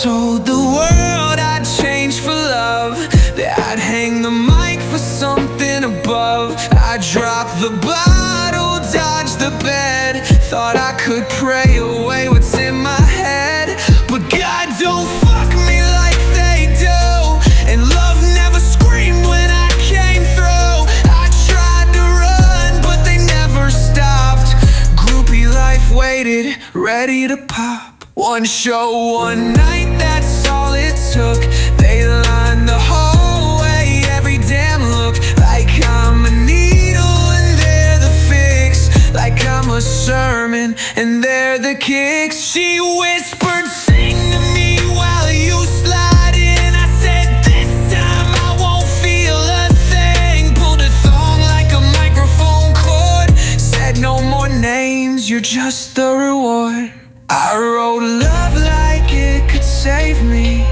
told the world I'd change for love, that I'd hang the mic for something above. I dropped the bottle, dodged the bed, thought I could pray away what's in my head. But God don't fuck me like they do, and love never screamed when I came through. I tried to run, but they never stopped. Groupie life waited, ready to pop. One show, one night, that's all it took. They lined the hallway, every damn look, like I'm a needle and they're the fix, like I'm a sermon and they're the kicks. She whispered, sing to me while you slide in. I said, this time I won't feel a thing. Pulled a thong like a microphone cord, said no more names, you're just the reward. I wrote love like it could save me.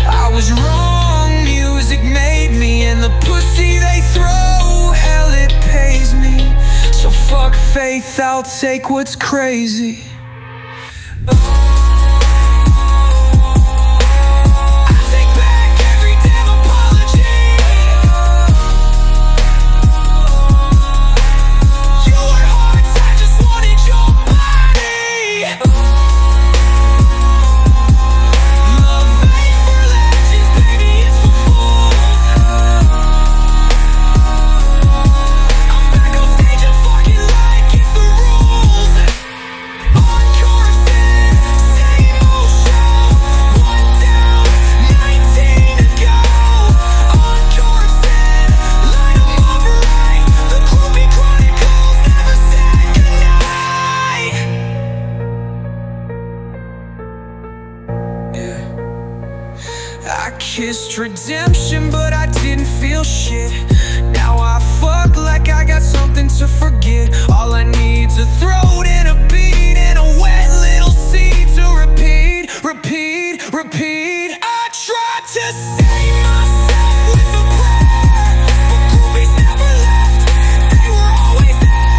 I was wrong, music made me, and the pussy they throw, hell it pays me. So fuck faith, I'll take what's crazy. I kissed redemption, but I didn't feel shit. Now I fuck like I got something to forget. All I need's a throat and a beat and a wet little seed to repeat, repeat, repeat. I tried to save myself with a prayer, but groupies never left, they were always there.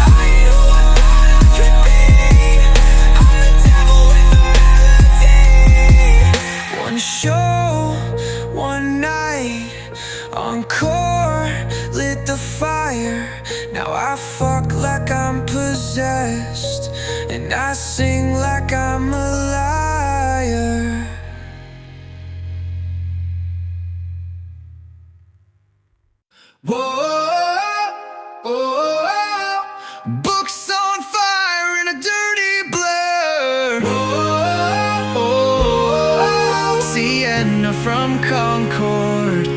I ain't who I thought I could be, I'm the devil with a melody. One show, one night, encore, lit the fire. Now I fuck like I'm possessed, and I sing like I'm a liar. Whoa, whoa, books on fire in a dirty blur. Whoa, Sienna from Concord.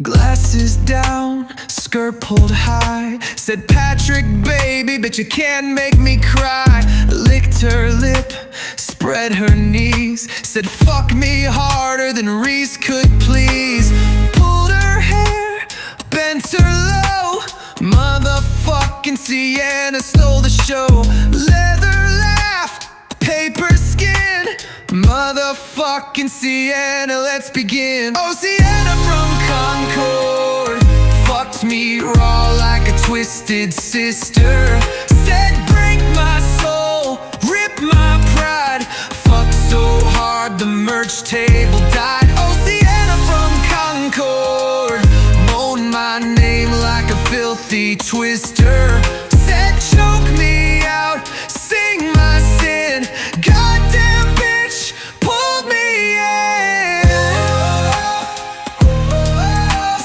Glasses down, skirt pulled high, said Patrick, baby, but you can't make me cry. Licked her lip, spread her knees, said fuck me harder than Reese could please. Pulled her hair, bent her low, motherfucking Sienna stole the show. Leather laugh, paper skin, motherfucking Sienna, let's begin. Oh, Sienna from Concord fucked me raw like a twisted sister. Said break my soul, rip my pride, fucked so hard the merch table died. Oh, Sienna from Concord moaned my name like a filthy twister. Said choke me out, sing my sin, goddamn bitch pulled me in.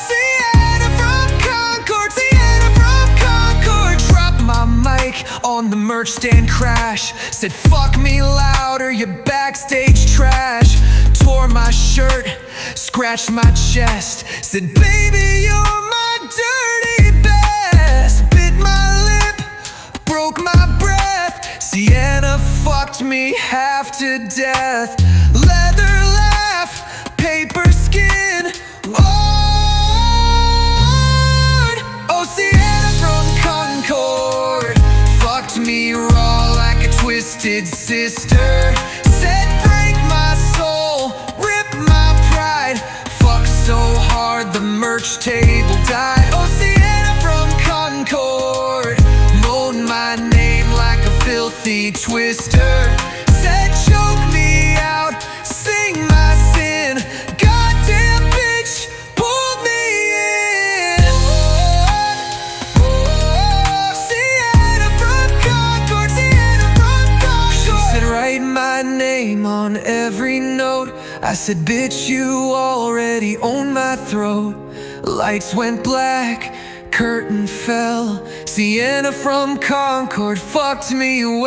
Sienna from Concord, Sienna from Concord. Dropped my mic on the merch stand, crash, said fuck me louder, you backstage trash. Tore my shirt, scratched my chest, said baby you're my dirty best. Bit my lip, broke my breath, Sienna fucked me half to death. Leather laugh, paper skin, Lord. Oh, Sienna from Concord fucked me raw like a twisted sister. Said break my soul, rip my pride, fucked so hard the merch table died. Oh, Sienna from Concord moaned my name like a filthy twister. Said choke me out. I said, bitch, you already own my throat. Lights went black, curtain fell. Sienna from Concord fucked me well.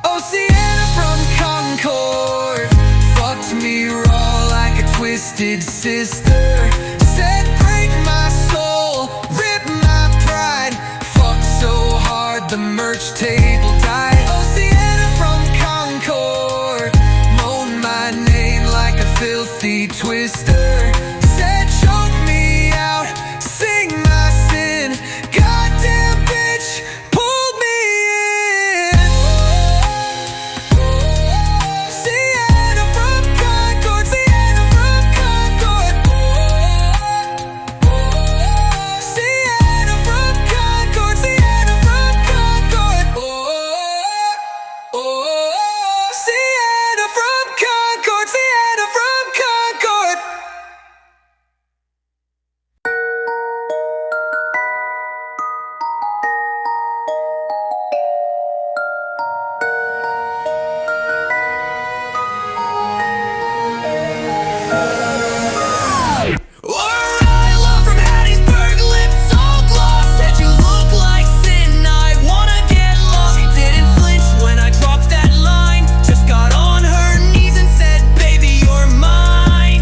Oh, Sienna from Concord fucked me raw like a twisted sister. Said break my soul, rip my pride. Fucked so hard the merch table died. Oh, Sienna from Concord moaned my name like a filthy twister. Said choke me out, sing my sin. Goddamn bitch, pulled me in. Sienna from Concord, Sienna from Concord. Sienna from Concord, Sienna from Concord. Sienna from Concord, Sienna from Concord. Alright, love from Hattiesburg, lips all gloss. Said you look like sin, I wanna get lost. She didn't flinch when I dropped that line. Just got on her knees and said, baby, you're mine.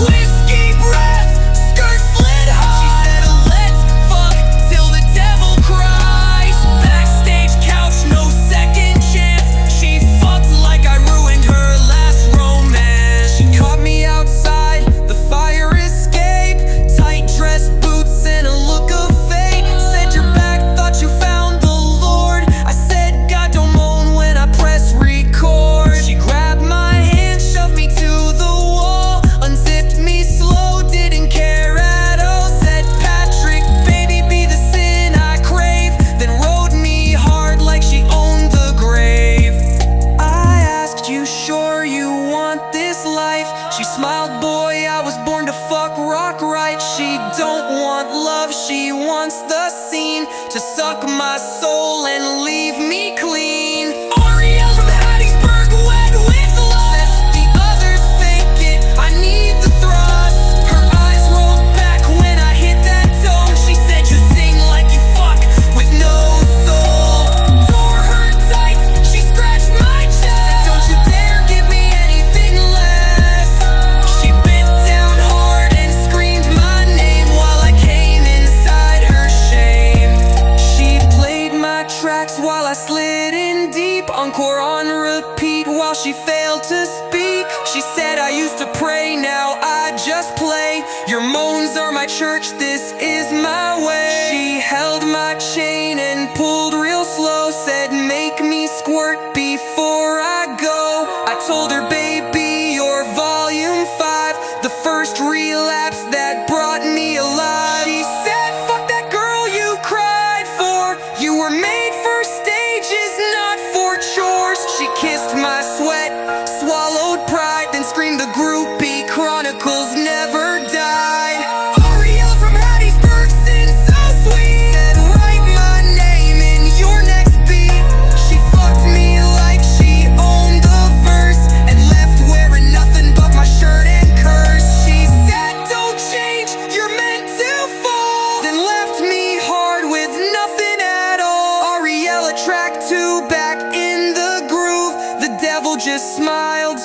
Whiskey breath, skirt slid high. She said, let's fuck till the devil cries. Backstage couch, no second chance. She fucked like I ruined her last romance. She caught me outside, the fire escape. Tight dress, boots, and a look of fate. Said you're back, thought you found the Lord. I said, God, don't moan when I press record. She grabbed my hand, shoved me to the wall. Unzipped me slow, didn't care at all. Said, Patrick, baby, be the sin I crave. Then rode me hard like she owned the grave. I asked, you sure you want this life? She smiled, boy, I was born to fuck rock right. She don't want love, she wants the scene. To suck my soul and leave me clean. Ariel from Hattiesburg, wet with lust. Says the others fake it, I need the thrust. Her eyes rolled back when I hit that tone. She said you sing like you fuck with no soul. Tore her tights, she scratched my chest. Don't you dare give me anything less. She bent down hard and screamed my name while I came inside her shame. She played my tracks while I slid in deep. Encore on repeat while she failed to speak. She said I used to pray, now I just play. Your moans are my church, this is my way. She held my chain and pulled real slow. Said make me squirt before I go. I told her, baby, you're volume 5, the first relapse that brought me alive. She said, fuck that girl you cried for. You were made for stages, not for chores. She kissed my sweat, swallowed pride, then screamed the Groupie Chronicles never died. Ariel from Hattiesburg, sin so sweet. Said write my name in your next beat. She fucked me like she owned the verse and left wearing nothing but my shirt and curse. She said don't change, you're meant to fall. Then left me hard with nothing at all. Ariel, track 2, back in the groove. The devil just smiled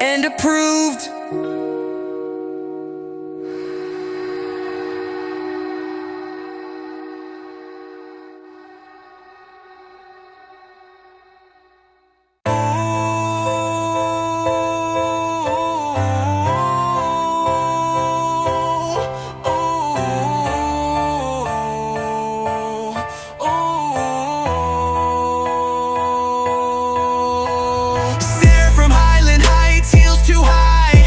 and approved. Sarah from Highland Heights, heels too high.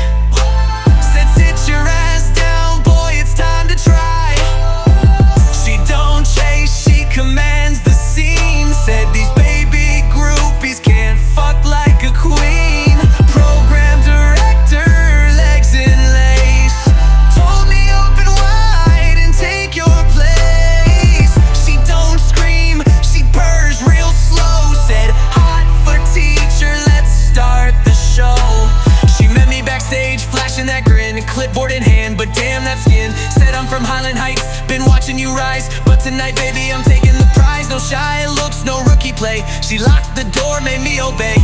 Highland Heights, been watching you rise, but tonight, baby, I'm taking the prize. No shy looks, no rookie play. She locked the door, made me obey.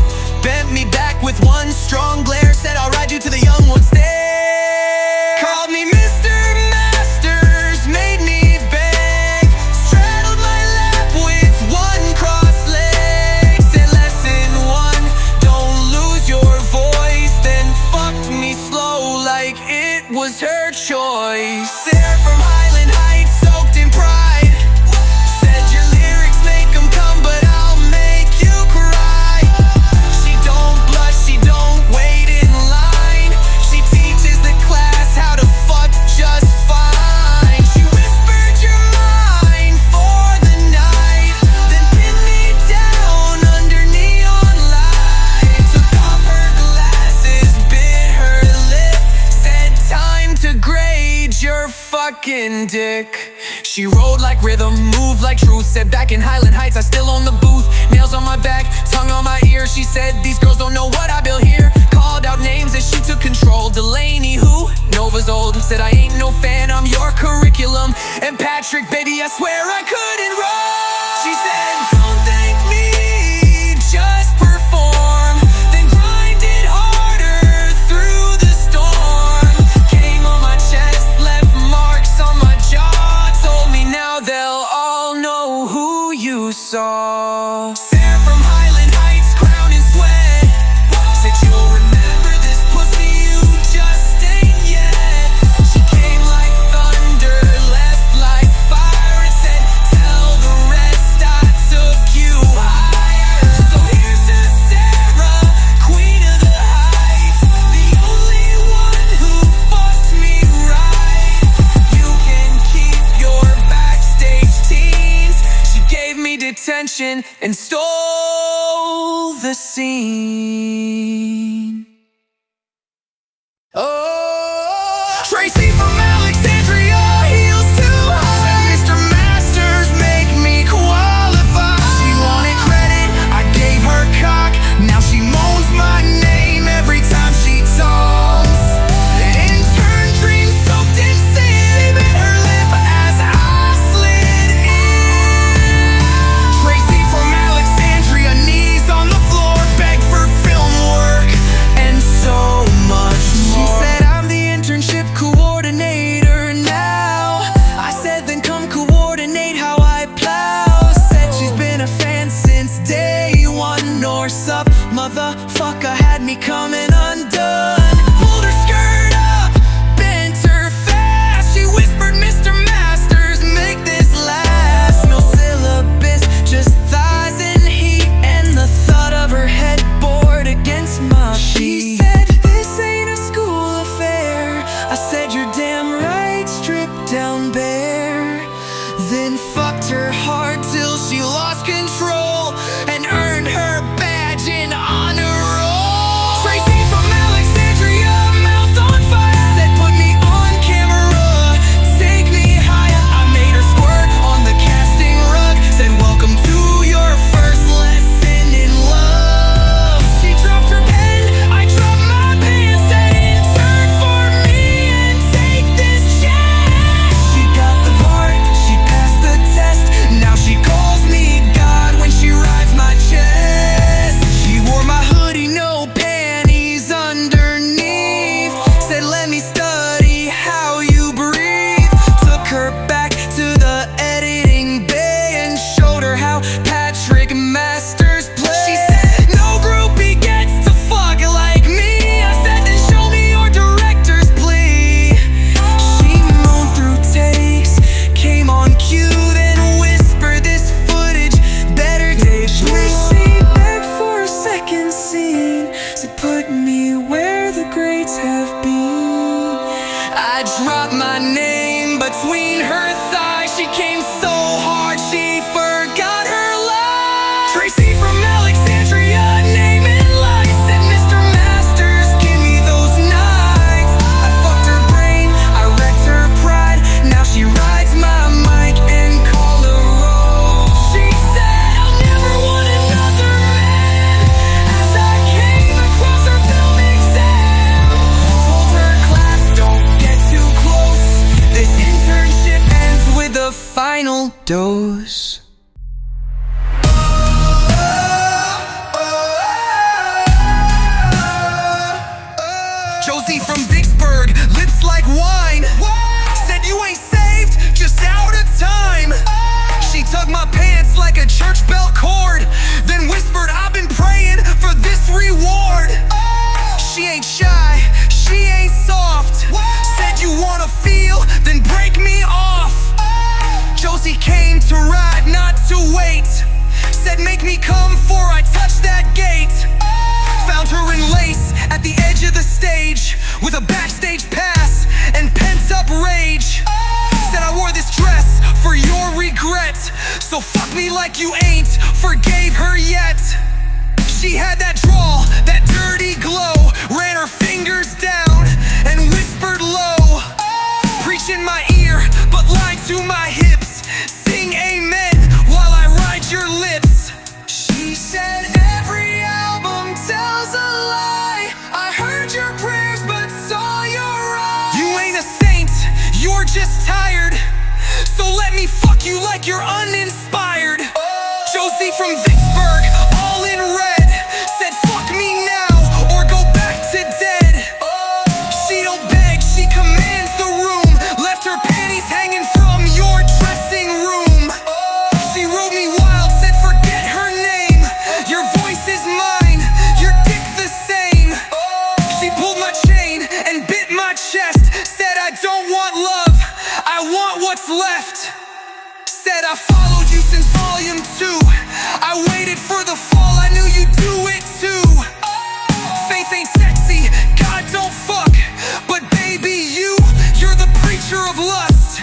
Bent me back with one strong glare, said I'll ride you to the young ones stay. Called me Mr. Masters, made me beg. Straddled my lap with one cross leg. Said lesson one, don't lose your voice. Then fucked me slow like it was her choice. Sarah from Highland Heights, soaked in pride, said your lyrics make 'em come, but I'll make you cry. She don't blush, she don't wait in line. She teaches the class how to fuck just fine. She whispered your mind for the night, then pinned me down under neon light. Took off her glasses, bit her lip, said time to grade your fucking dick. She rolled like rhythm, moved like truth, said back in Highland Heights I still own the booth. Nails on my back, tongue on my ear. She said these girls don't know what I built here. Called out names as she took control. Delaney, who? Nova's old. Said I ain't no fan, I'm your curriculum. And Patrick, baby, I swear I couldn't roll. She said don't thank me, just perform. Then grind it harder through the storm. Came on my chest, left marks on my jaw. Told me now they'll all know who you saw. Sarah from Highland Heights, crown and sweat, said you'll remember this pussy you just ain't yet. She came like thunder, left like fire, and said tell the rest I took you higher. So here's to Sarah, queen of the heights, the only one who fucked me right. You can keep your backstage teens. She gave me detention and stole the scene. Oh, Tracy from Alexandria, heels too high. Said Mr. Masters make me qualify. She wanted credit, I gave her cock. Now she moans my name every time she talks. Intern dream soaked in sin, bit her lip as I slid in. Tracy from Alexandria, knees on the floor, begged for film work and so much more. She said I'm the internship coordinator now. I said then come coordinate how I plow. Said she's been a fan since day one. Norse up, motherfucker had me coming undone. Pulled her skirt up, bent her fast. She whispered Mr. Masters, make this last. No syllabus, just thighs and heat, and the thought of her headboard against my feet. She said this ain't a school affair. I said you're damn right, stripped down bare. Then fucked her hard till she lost control and earned her badge in honor roll. Tracy from Alexandria, mouth on fire, said put me on camera, take me higher. I made her squirt on the casting rug, said welcome to your first lesson in love. She dropped her pen, I dropped my pen, said intern for me and take this check. She got the part, she passed the test. Now she calls me God when she rides my chest. She wore my hoodie, no panties underneath. Said let me study how you breathe. Took her back to the editing bay and showed her how Patrick Masters play. She said no groupie gets to fuck like me. I said then show me your director's plea. She moaned through takes, came on cue, then whispered this footage better debut. She begged for a second scene, said put me where the greats have been. I dropped my name between her thighs. She came so hard she forgot her life. Tracy from Alexandria, name and life, said Mr. Masters, give me those nights. I fucked her brain, I wrecked her pride. Now she rides my mic and call her roll. She said I'll never want another man. As I came across her film exam, told her class don't get too close. This internship Josie from Vicksburg, lips like wine. Said you ain't saved, just out of time. She tugged my pants like a church bell cord, then whispered, I've been praying for this reward. She ain't shy, she ain't soft. Said you wanna feel, then break me off. Josie came to ride, not to wait. Said make me come before I touch that gate. Found her in lace at the edge of the stage, with a backstage pass and pent-up rage. Said I wore this dress for your regret, so fuck me like you ain't forgave her yet. She had that drawl, that dirty glow, ran her fingers down and whispered low. Preach in my ear, but lie to my hips. Sing amen while I ride your lips. She said every album tells a lie. I heard your prayers but saw your eyes. You ain't a saint, you're just tired, so let me fuck you like you're uninspired. Josie from Vicksburg, all in red, said fuck me now or go back to dead. She don't beg, she commands the room, left her panties hanging from your dressing room. She rode me wild, said forget her name. Your voice is mine, your dick the same. She pulled my chain and bit my chest, said I don't want love, I want what's left. Said I followed you since volume 2. I waited for the fall, I knew you'd do it too. Faith ain't sexy, God don't fuck, but baby you're the preacher of lust.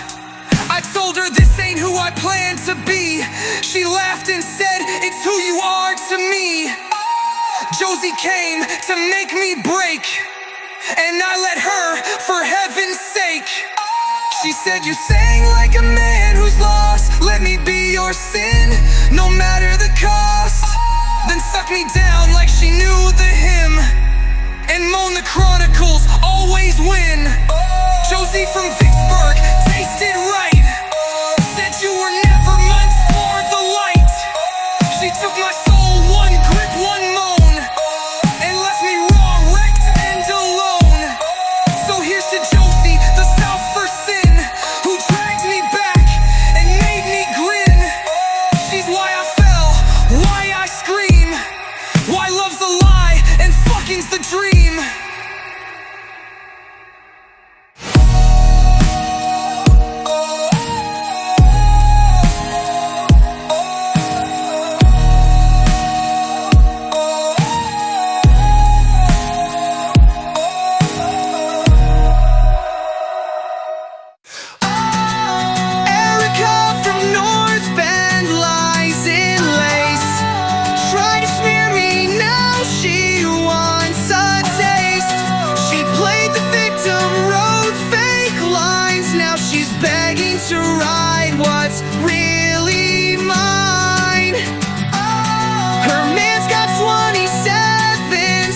I told her this ain't who I plan to be. She laughed and said it's who you are to me. Josie came to make me break, and I let her for heaven's sake. She said you sang like a man who's lost, let me be your sin, no matter the cost. Then sucked me down like she knew the hymn, and moaned the Chronicles always win. Josie from Vicksburg tasted right, said you were never meant for the light. She took my soul, one grip, one moan, and left me raw, wrecked and alone. So here's to Josie, the South for sin, who dragged me back and made me grin. She's why I fell, why I scream, why love's a lie and fucking's the dream. To ride what's really mine. Her man's got 27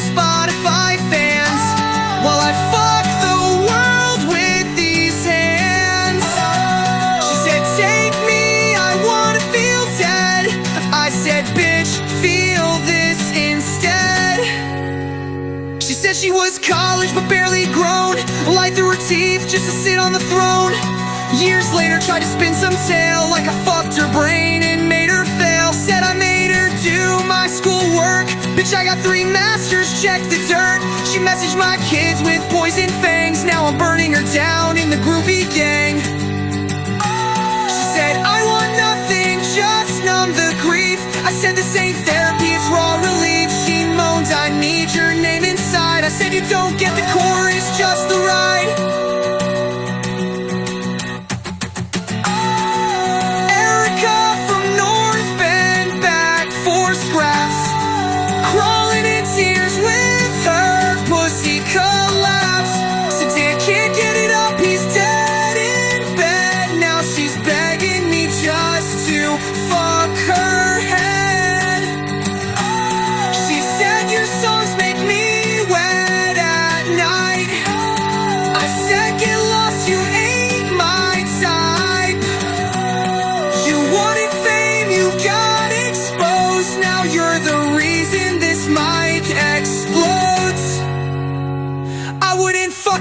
Spotify fans, while I fuck the world with these hands. She said take me, I wanna feel dead. I said bitch, feel this instead. She said she was college but barely grown, lied through her teeth just to sit on the throne. Years later tried to spin some tale, like I fucked her brain and made her fail. Said I made her do my schoolwork, bitch I got 3 masters, check the dirt. She messaged my kids with poison fangs, now I'm burning her down in the groupie gang. She said I want nothing, just numb the grief. I said this ain't therapy, it's raw relief. She moaned I need your name inside. I said you don't get the chorus, just the ride.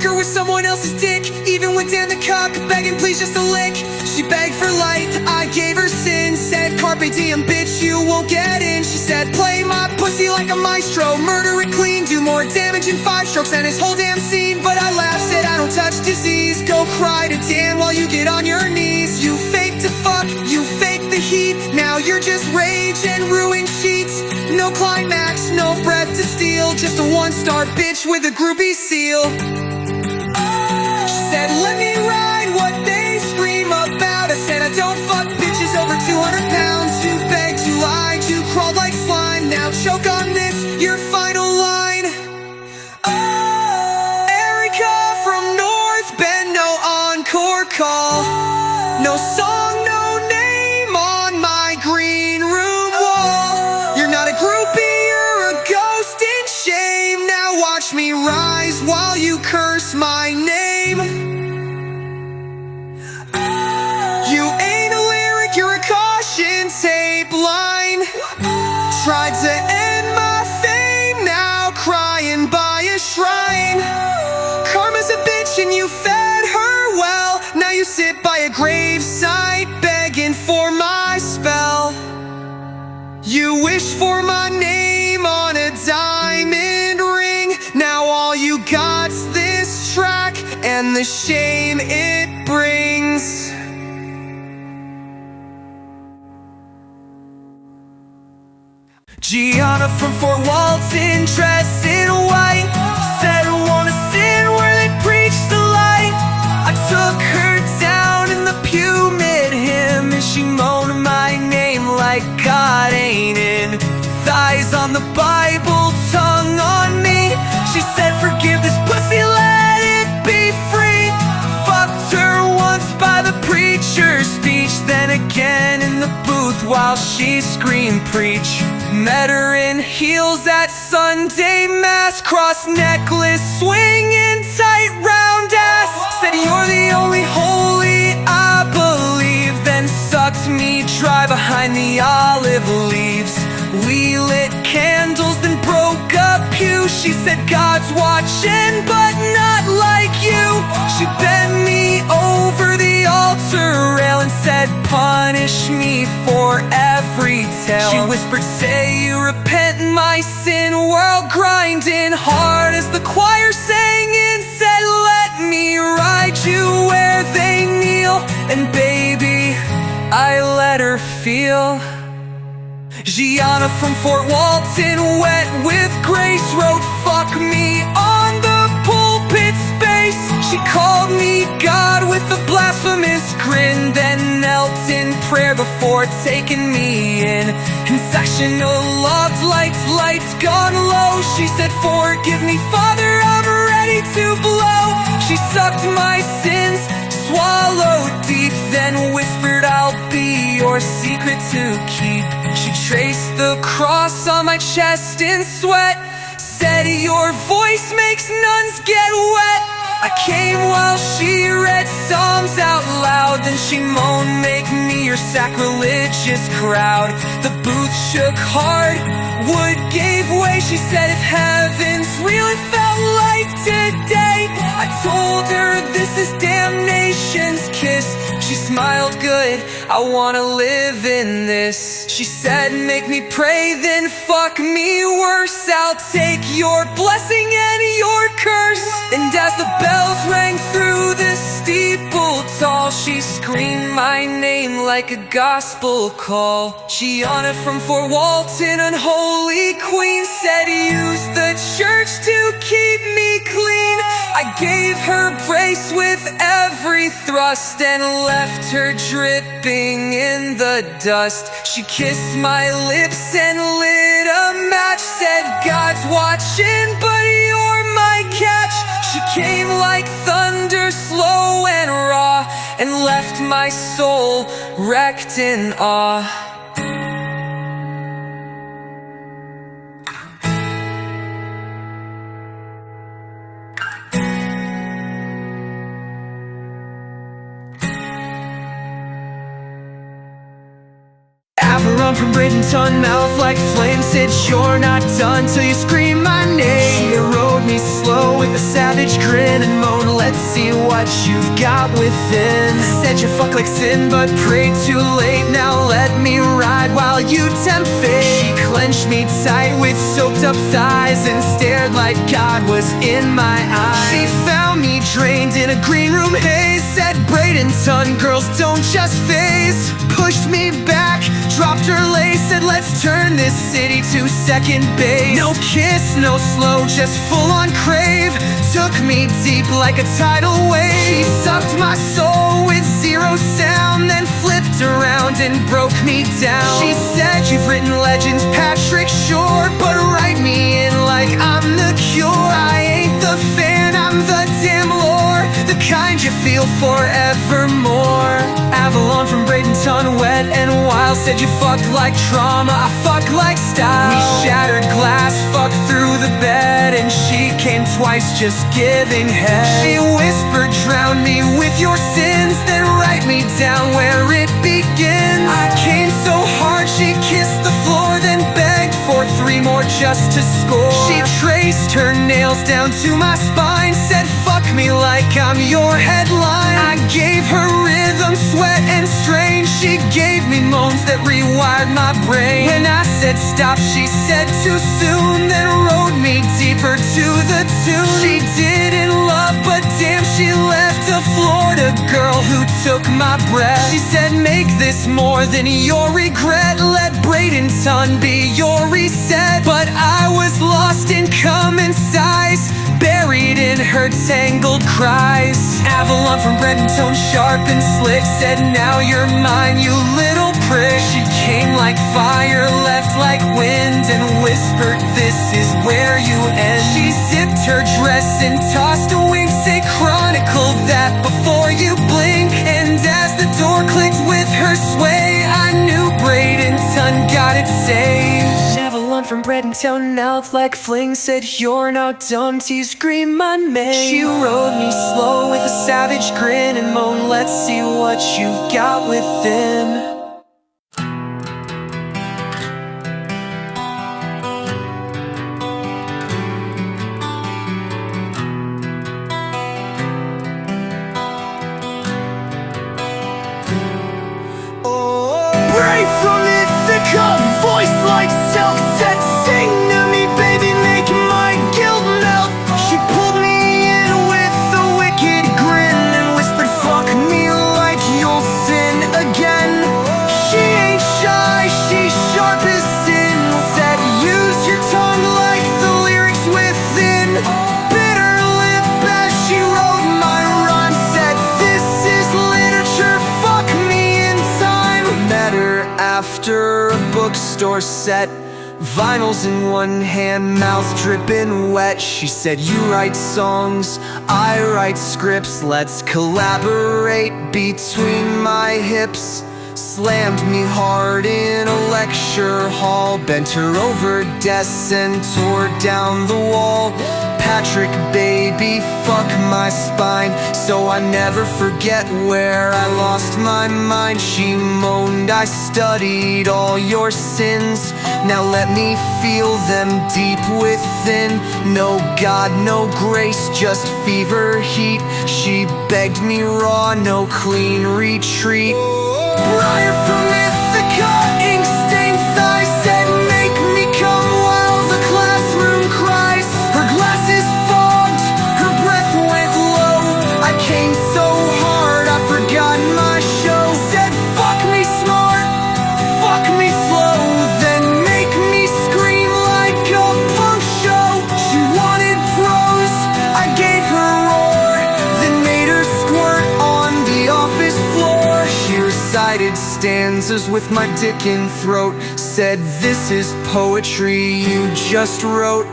fuck her with someone else's dick. Even went down the cup, begging please just a lick. She begged for light, I gave her sin. Said carpe diem, bitch, you won't get in. She said play my pussy like a maestro, murder it clean, do more damage in 5 strokes than his whole damn scene. But I laughed, said I don't touch disease. Go cry to Dan while you get on your knees. You fake to fuck, you fake the heat. Now you're just rage and ruin sheets. No climax, no breath to steal. Just a 1-star bitch with a groupie seal. She said let me ride what they scream about. I said I don't fuck bitches over 200 pounds. You begged, you lied, you crawled like slime. Now choke on this, your final line. Erica from North Bend, no encore call. No song, no name on my green room wall. You're not a groupie, you're a ghost in shame. Now watch me rise while you curse my name. You ain't a lyric, you're a caution tape line. Tried to end my fame, now crying by a shrine. Karma's a bitch and you fed her well. Now you sit by a gravesite begging for my spell. You wish for my name on a diamond ring. Now all you got's this track and the shame it brings. Gianna from Fort Walton, dressed in white, said I wanna sin where they preach the light. I took her down in the pew mid-hymn, and she moaned my name like God ain't in. Thighs on the Bible, tongue on me. She said forgive this pussy, let it be free. Fucked her once by the preacher's speech, then again in the booth while she screamed preach. Met her in heels at Sunday Mass, cross necklace, swinging tight round ass. Said you're the only holy I believe, then sucked me dry behind the olive leaves. We lit candles, then broke a pew. She said God's watching, but not like you. She bent me over the altar rail and said punish me for every tale. She whispered say you repent my sin, while grinding hard as the choir sang and said let me ride you where they kneel. And baby, I let her feel. Gianna from Fort Walton, wet with grace, wrote fuck me on the pulpit space. She called me God with a blasphemous grin, then knelt in prayer before taking me in. Confessional loved lights gone low. She said forgive me Father, I'm ready to blow. She sucked my sins, swallowed deep, then whispered I'll be your secret to keep. She traced the cross on my chest in sweat, said your voice makes nuns get wet. I came while she read Psalms out loud, then she moaned make me your sacrilegious crowd. The booth shook hard, wood gave way. She said if heaven's real it felt like today. I told her this is damnation's kiss. She smiled good, I wanna live in this. She said make me pray then fuck me worse. I'll take your blessing and your curse. And as the bells rang through the steeple tall, she screamed my name like a gospel call. Gianna from Fort Walton, unholy queen, said use the church to keep me clean. I gave her brace with every thrust and left her dripping in the dust. She kissed my lips and lit a match, said God's watching but you're my catch. She came like thunder, slow and raw, and left my soul wrecked in awe. Avalon from Bradenton, mouth like flame, said you're not done till you scream my name. She rode me slow with a savage grin and moaned what you've got within. Said you fuck like sin but prayed too late. Now let me ride while you tempt fate. She clenched me tight with soaked up thighs and stared like God was in my eyes. She found me drained in a green room haze. Said Bradenton girls don't just phase. Pushed me back, dropped her lace. Said let's turn this city to second base. No kiss, no slow, just full on crave. Took me deep like a tidal wave. She sucked my soul with zero sound, then flipped around and broke me down. She said you've written legends, Patrick Shore, but write me in like I'm the cure. I ain't the fan, I'm the damn lore, the kind you feel forevermore. Avalon from Bradenton, wet and wild. Said you fucked like trauma, I fuck like style. We shattered glass, fucked through the bed, and she came twice just giving head. She whispered, drown me with your sins, then write me down where it begins. I came so hard, she kissed the floor, then begged for 3 more just to score. She traced her nails down to my spine, said fuck me like I'm your headline. I gave her rhythm, sweat and strain. She gave me moans that rewired my brain. When I said stop, she said too soon, then rode me deeper to the tune. She didn't love, but damn, she left a Florida girl who took my breath. She said make this more than your regret, let Bradenton be your reset. But I was lost in common size, buried in her tangled cries. Avalon from Bradenton, sharp and slick, said now you're mine, you little prick. She came like fire, left like wind, and whispered this is where you end. She zipped her dress and tossed a wink, say chronicle that before you blink. And as the door clicked with her sway, I knew Bradenton got it saved. Avalon from Bradenton, mouth like fling, said you're not dumb till you scream my name. She rode me slow with a savage grin and moaned, let's see what you've got within. Brave from Ithaca, voice like silk, said sing to me baby, make my guilt melt. She pulled me in with a wicked grin and whispered fuck me like you'll sin again. She ain't shy, she's sharp as sin, said use your tongue like the lyrics within. Bitter lip as she wrote my rhyme, said this is literature, fuck me in time. Met her after a bookstore set, vinyls in one hand, mouth dripping wet. She said you write songs, I write scripts, let's collaborate between my hips. Slammed me hard in a lecture hall, bent her over desks and tore down the wall. Patrick baby, fuck my spine, so I never forget where I lost my mind. She moaned, I studied all your sins, now let me feel them deep within. No God, no grace, just fever heat. She begged me raw, no clean retreat. Briar from Ithaca, ink-stained thighs, said make me come while the classroom cries. Her glasses fogged, her breath went low. I came so hard, I forgot my show. Said fuck me smart, fuck me slow, then make me scream like a punk show. She wanted prose, I gave her roar, then made her squirt on the office floor. She recited stanzas with my dick in throat, said this is poetry you just wrote.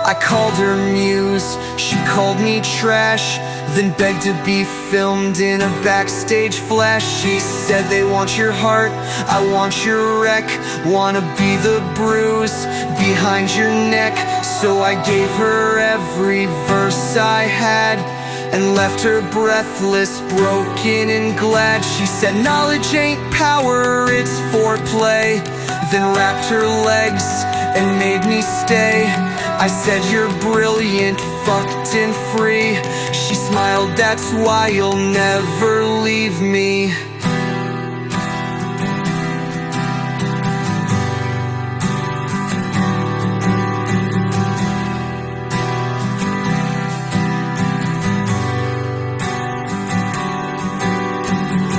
I called her muse, she called me trash, then begged to be filmed in a backstage flash. She said they want your heart, I want your wreck, wanna be the bruise behind your neck. So I gave her every verse I had and left her breathless, broken and glad. She said knowledge ain't power, it's foreplay, then wrapped her legs and made me stay. I said you're brilliant, fucked and free. She smiled, that's why you'll never leave me.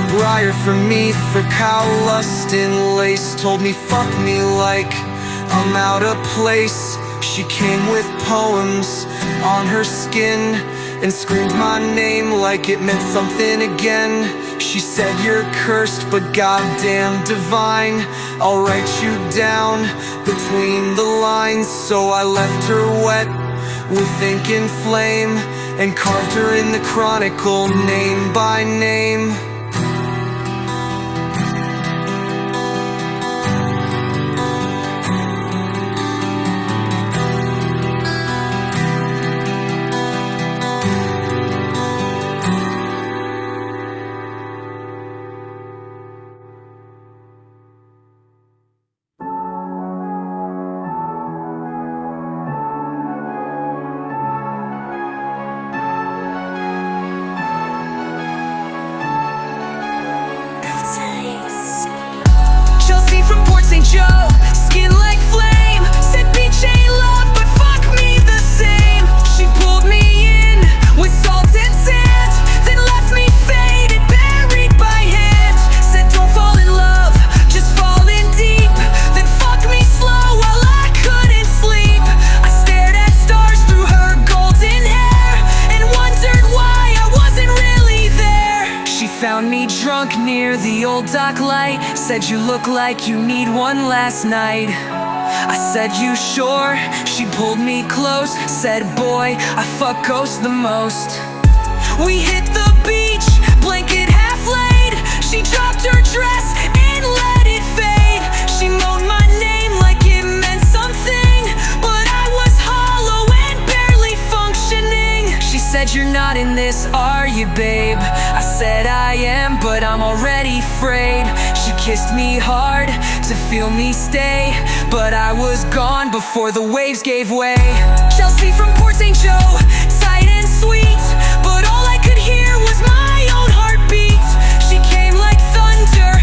Briar from me for cow lust and lace, told me fuck me like I'm out of place. She came with poems on her skin and screamed my name like it meant something again. She said you're cursed but goddamn divine, I'll write you down between the lines. So I left her wet with ink and flame and carved her in the chronicle name by name. Joe, skin like flame, said bitch ain't love, but fuck me the same. She pulled me in with salt and sand, then left me faded, buried by hand. Said don't fall in love, just fall in deep, then fuck me slow while I couldn't sleep. I stared at stars through her golden hair and wondered why I wasn't really there. She found me drunk near the old dock light, said you look like you need one last night. I said you sure? She pulled me close, said boy, I fuck ghosts the most. We hit the beach, blanket half laid. She dropped her dress and let it fade. She moaned my name like it meant something, but I was hollow and barely functioning. She said you're not in this, are you babe? I said I am, but I'm already frayed. She kissed me hard to feel me stay, but I was gone before the waves gave way. Chelsea from Port St. Joe, tight and sweet, but all I could hear was my own heartbeat. She came like thunder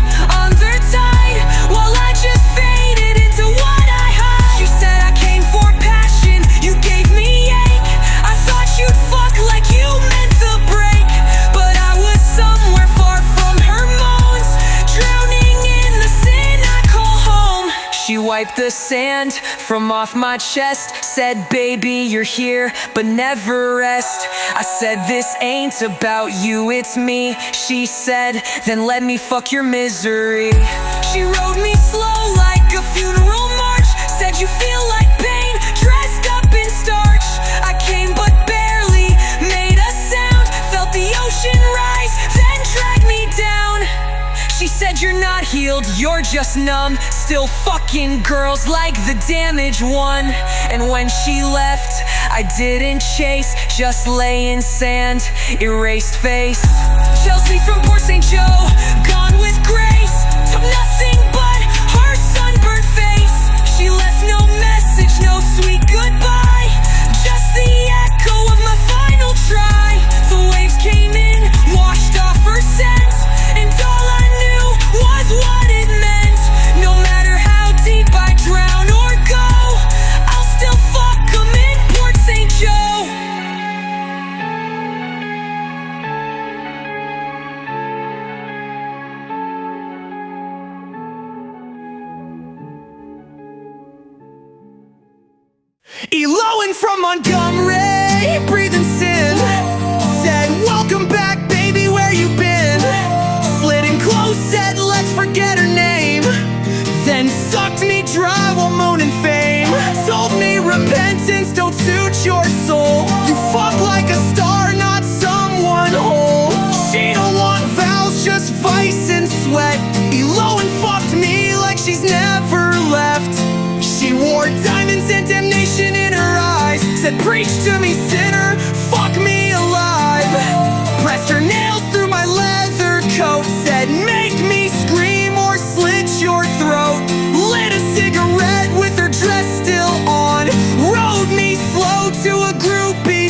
on their tide, while I just faded into what I hide. You said I came for passion, you gave me ache. I thought you'd fuck like you meant the break, but I was somewhere far from her moans, drowning in the sin I call home. She wiped the sand from off my chest, said baby you're here but never rest. I said this ain't about you, it's me. She said then let me fuck your misery. She rode me slow like a funeral march, said you feel like pain dressed up in starch. I came but barely made a sound, felt the ocean rise then drag me down. She said you're not healed, you're just numb, still fucking girls like the damaged one. And when she left, I didn't chase, just lay in sand, erased face. Chelsea from Port St. Joe, gone with grace, took nothing but her sunburned face. She left no message, no sweet goodbye, just the echo of my final try. The waves came in, washed off her scent, and all I knew was what it meant. No matter how deep I drown or go, I'll still fuck 'em in Port St. Joe. Eloing from Montgomery, breathing sin, said welcome back baby, where you been? Slid in close, said let's forget her name, then sucked me dry while moaning fame. Told me repentance don't suit your soul, you fuck like a star, not someone whole. She don't want vows, just vice and sweat. Eloing fucked me like she's never left. She wore diamonds and damnation in her eyes, said preach to me sinner, fuck me alive. Pressed her nails through my leather coat, said make me scream or slit your throat. Lit a cigarette with her dress still on, rode me slow to a groupie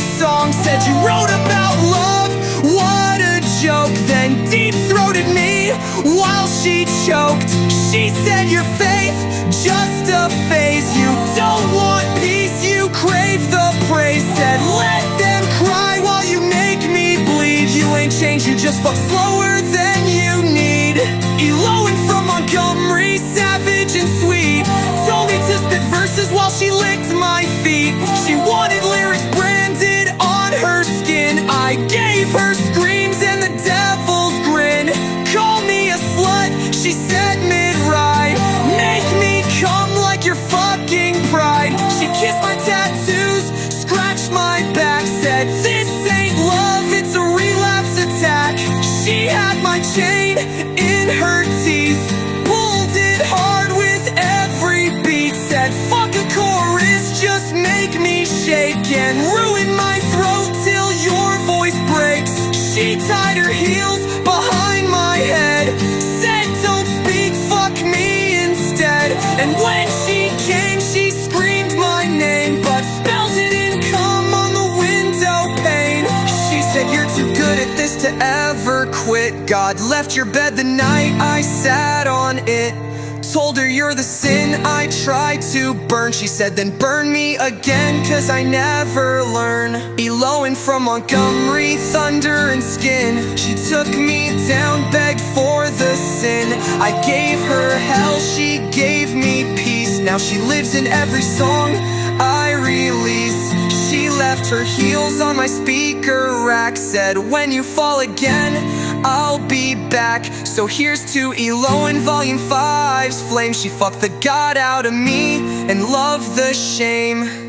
said you wrote about love, what a joke. Then deep-throated me while she choked. She said your faith, just a phase. You don't want peace, you crave the praise. Said let them cry while you make me bleed. You ain't changed, you just fuck slower than you need. Eloing from Montgomery, savage and sweet. Told me to spit verses while she licked my feet. She wanted lyrics branded on her skin. I gave her screams and the devil's grin. Call me a slut, she said mid-ride. Make me come like your fucking pride. She kissed my tattoos, scratched my back. Said this ain't love, it's a relapse attack. She had my chain in her teeth, pulled it hard with every beat. Said fuck a chorus, just make me shake and ruin my throat till your voice breaks. She tied her heels behind my head, said don't speak, fuck me instead. And when she came, she screamed my name, but spelled it in cum on the window pane. She said you're too good at this to ever quit. God left your bed the night I sat on it. Told her you're the sin I tried to burn. She said then burn me again, cause I never learn. Eloing from Montgomery, thunder and skin. She took me down, begged for the sin. I gave her hell, she gave me peace. Now she lives in every song I release. She left her heels on my speaker rack. Said when you fall again, I'll be back. So here's to Eloin Volume 5's flame. She fucked the God out of me and loved the shame.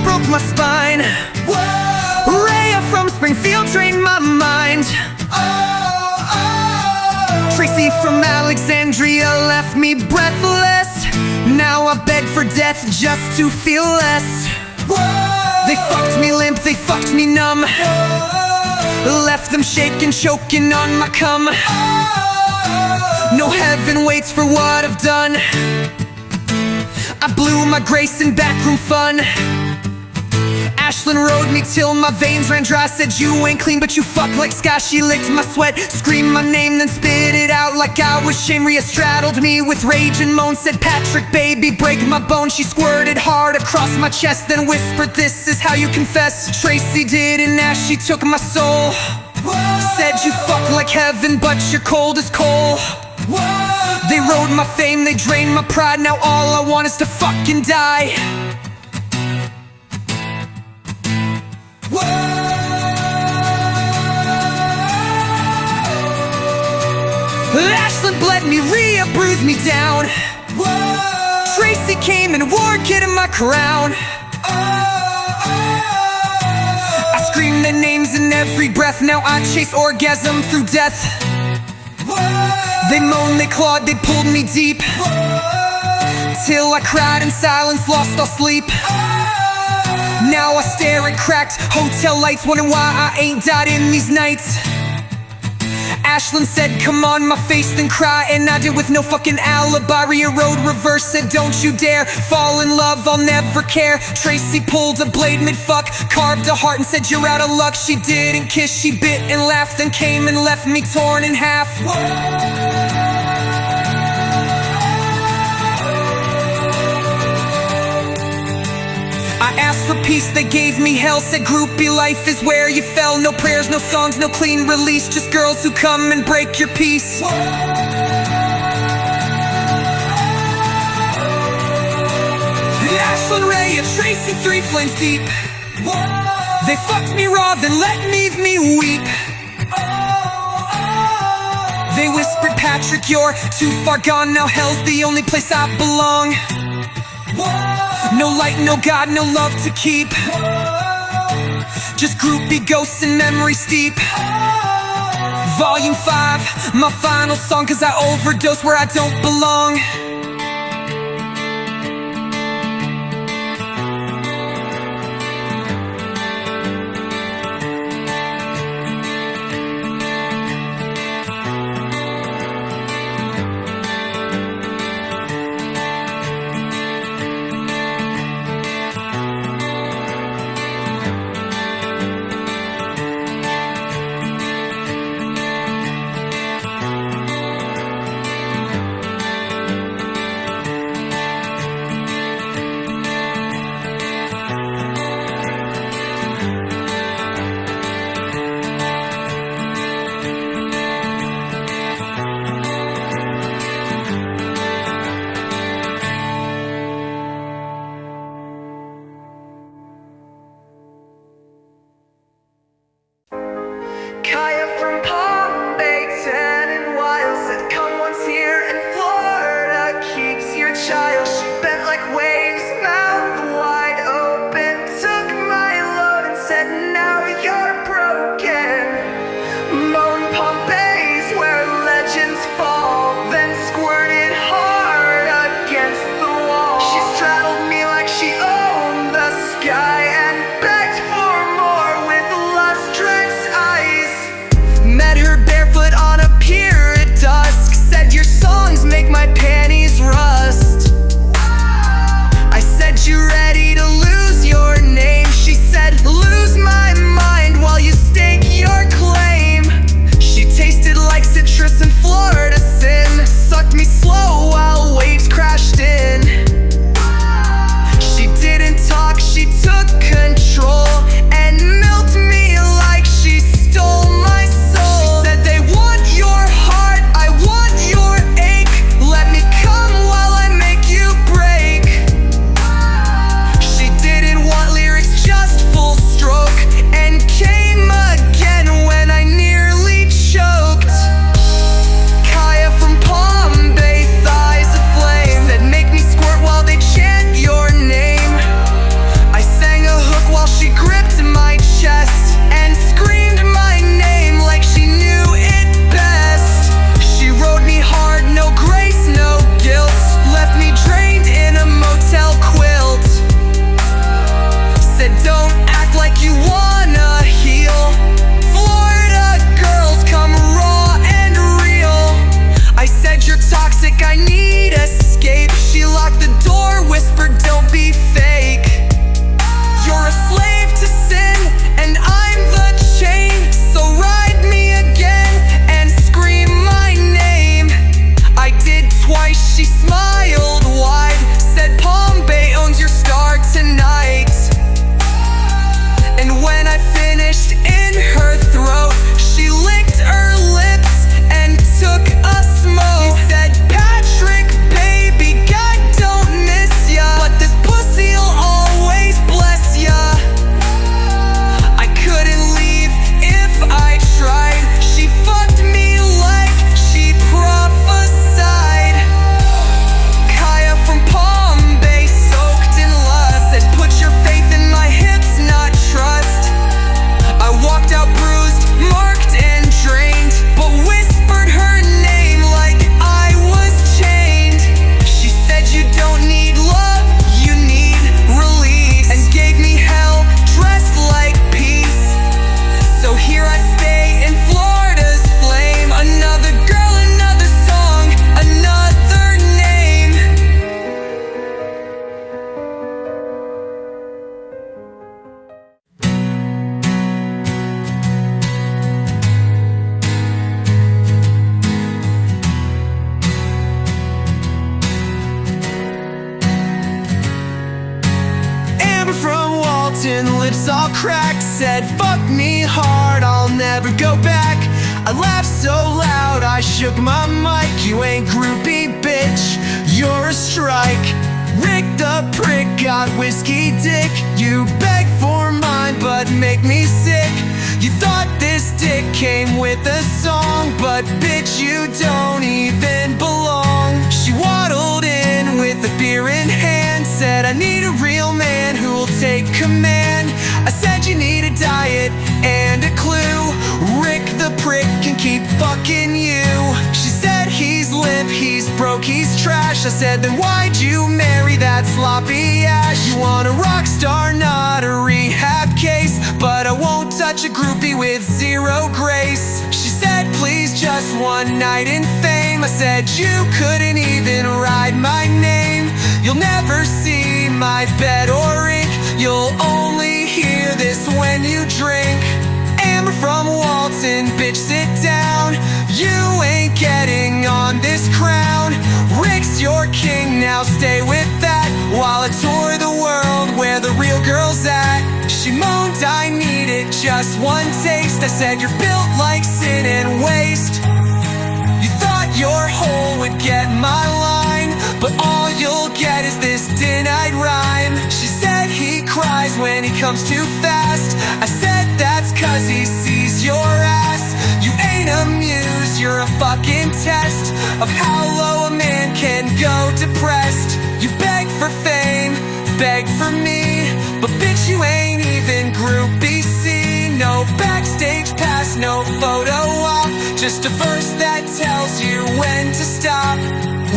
Broke my spine. Whoa. Rhea from Springfield drained my mind. Tracy from Alexandria left me breathless. Now I beg for death just to feel less. Whoa. They fucked me limp, they fucked me numb. Whoa. Left them shaking, choking on my cum. No heaven waits for what I've done. I blew my grace in backroom fun. Ashlyn rode me till my veins ran dry. Said you ain't clean but you fuck like Sky. She licked my sweat, screamed my name, then spit it out like I was shame. Rhea straddled me with rage and moan. Said Patrick baby break my bone. She squirted hard across my chest, then whispered this is how you confess. Tracy did and now she took my soul. Whoa. Said you fuck like heaven but you're cold as coal. Whoa. They rode my fame, they drained my pride. Now all I want is to fucking die. Whoa. Ashlyn bled me, Rhea bruised me down. Whoa. Tracy came and wore a kid in my crown. I scream their names in every breath. Now I chase orgasm through death. Whoa. They moaned, they clawed, they pulled me deep. Whoa. Till I cried in silence, lost all sleep. Now I stare at cracked hotel lights, wondering why I ain't died in these nights. Ashlyn said, come on my face, then cry, and I did with no fucking alibi. Rhea rode reverse, said don't you dare fall in love, I'll never care. Tracy pulled a blade mid-fuck, carved a heart and said you're out of luck. She didn't kiss, she bit and laughed, then came and left me torn in half. I asked for peace, they gave me hell. Said groupie life is where you fell. No prayers, no songs, no clean release, just girls who come and break your peace. Ashlyn, Rhea, Tracy, 3 flames deep. They fucked me raw, then let me weep. They whispered, Patrick, you're too far gone. Now hell's the only place I belong. No light, no God, no love to keep. Just groupie ghosts and memories deep. Volume 5, my final song, 'cause I overdose where I don't belong. Kaya from Palm Bay, tan and wild, said come once here in Florida keeps your child. She bent like waves, mouth wide open, took my load and said now you're broken. Moan Pompey's where legends fall, then squirted hard against the wall. She straddled me like she owned the sky and begged for more with lustrous eyes. Met her barefoot on a pier at dusk, said your songs make my panties rust. I said you ready to lose your name? She said lose my mind while you stake your claim. She tasted like citrus and Florida sin, sucked me slow while waves crashed in. She didn't talk, she took control and milked me like she stole my soul. She said they want your heart, I want your ache. Let me come while I make you break. She didn't want lyrics, just full stroke, and came again when I nearly choked. Kaya from Palm Bay, thighs aflame, said make me squirt while they chant your name. I sang a hook while she gripped my chest and screamed my name like she knew it best. She rode me hard, no grace, no guilt, left me drained in a motel quilt. Said don't act like you wanna heal. Florida girls come raw and real. I said you're toxic, I need escape. She locked the door, whispered don't be fake. You're a slave to sin, and I'm the chain. So ride me again and scream my name. I did twice, she smiled wide, said Palm Bay owns your star tonight. And when I finished in her throat, she licked her lips and took a smoke. She said, Patrick, baby, God don't miss ya, but this pussy'll always bless ya. I couldn't leave if I tried. She fucked me like she prophesied. Kaya from Palm Bay, soaked in lust, said put your faith in my hips, not trust. I walked out bruised, marked and drained, but whispered her name like I was chained. She said you don't need love, you need release, and gave me hell dressed like peace. So here I stay in Florida's flame. Another girl, another song, another name. Amber from Walton, lips all cracked, said fuck me hard, I'll never go back. I laughed so loud I shook my mic. You ain't groupie, bitch, you're a strike. Rick the prick got whiskey dick. You beg for mine but make me sick. You thought this dick came with a song, but but bitch, you don't even belong. She waddled in with a beer in hand, said, I need a real man who'll take command. I said, you need a diet and a clue. Rick the prick can keep fucking you. She said, he's limp, he's broke, he's trash. I said, then why'd you marry that sloppy ass? You want a rock star, not a rehab case, but I won't touch a groupie with zero grace. She said, please, just one night in fame. I said, you couldn't even write my name. You'll never see my bed or ink. You'll only hear this when you drink. Amber from Walton, bitch, sit down. You ain't getting on this crown. Rick's your king, now stay with that, while I tour the world where the real girl's at. She moaned, I needed just one taste. I said, you're built like sin and waste. You thought your hole would get my line, but all you'll get is this denied rhyme. She said, he cries when he comes too fast. I said, that's cause he sees your ass. You ain't a muse, you're a fucking test of how low a man can go depressed. You beg for fame, beg for me, but bitch, you ain't even groupie C. No backstage pass, no photo op, just a verse that tells you when to stop.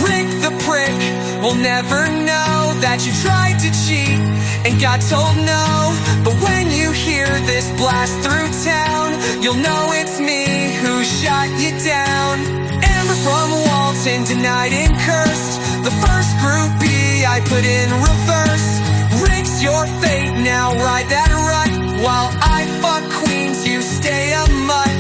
Rick the prick will never know that you tried to cheat and got told no. But when you hear this blast through town, you'll know it's me who shot you down. Amber from Walton, denied and cursed, the first groupie I put in reverse. Rick's your fate, now ride that rut, while I fuck queens, you stay a mutt.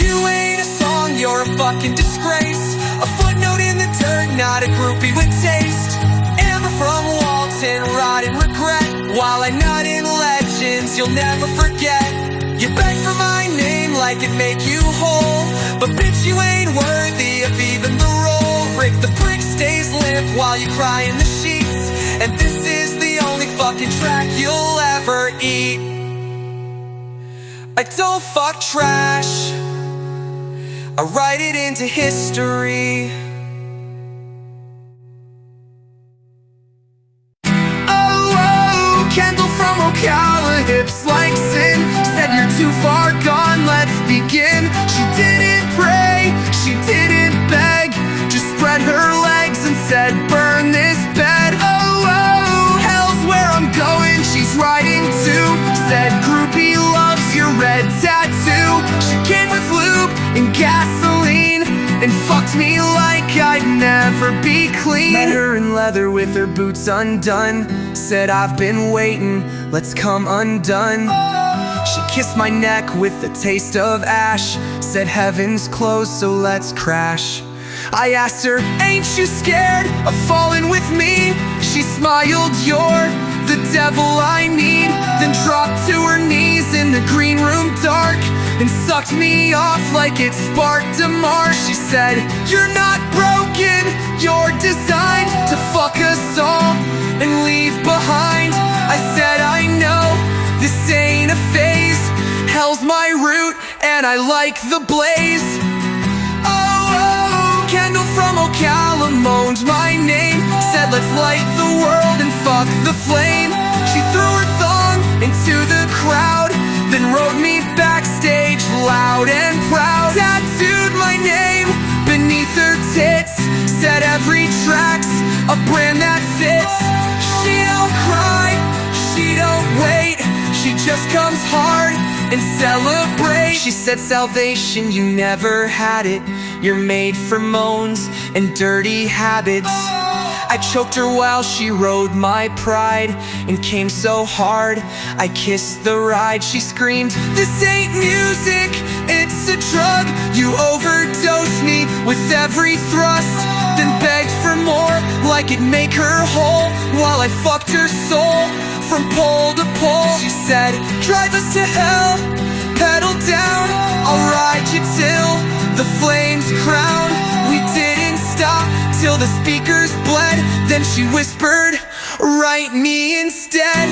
You ain't a song, you're a fucking disgrace, a footnote in the dirt, not a groupie with taste. Amber from Walton, rot and regret, while I nut in legends you'll never forget. You beg for my name like it make you whole, but bitch, you ain't worthy of even the role. Rick the prick stays limp while you cry in the sheets, and this is the only fucking track you'll ever eat. I don't fuck trash, I write it into history. Oh, Kendall from Ocala, hips like sin, said you're too far gone, let's begin. She didn't pray, she didn't beg, just spread her legs and said, burn this bed. Oh, hell's where I'm going, she's riding too, said groupie loves your red tattoo. She came with lube and gasoline and fucked me like I'd never be clean. Met her in leather with her boots undone, said I've been waiting, let's come undone. She kissed my neck with a taste of ash, said heaven's closed so let's crash. I asked her, ain't you scared of falling with me? She smiled, you're the devil I need, then dropped to her knees in the green room dark and sucked me off like it sparked a marsh. She said, you're not broken, you're designed to fuck us all and leave behind. I said, I know, this ain't a phase, hell's my route and I like the blaze. Oh, Kendall from Ocala moaned my name, said let's light the world and fuck the flame. She threw her thong into the crowd, then wrote me backstage loud and proud. Tattooed my name beneath her tits, said every track's a brand that fits. She don't cry, she don't wait, she just comes hard and celebrate. She said salvation, you never had it, you're made for moans and dirty habits. I choked her while she rode my pride and came so hard I kissed the ride. She screamed, this ain't music, it's a drug. You overdosed me with every thrust, then begged for more like it'd make her whole, while I fucked her soul from pole to pole. She said, drive us to hell, pedal down, I'll ride you till the flames crown. We didn't stop till the speakers bled, then she whispered, write me instead.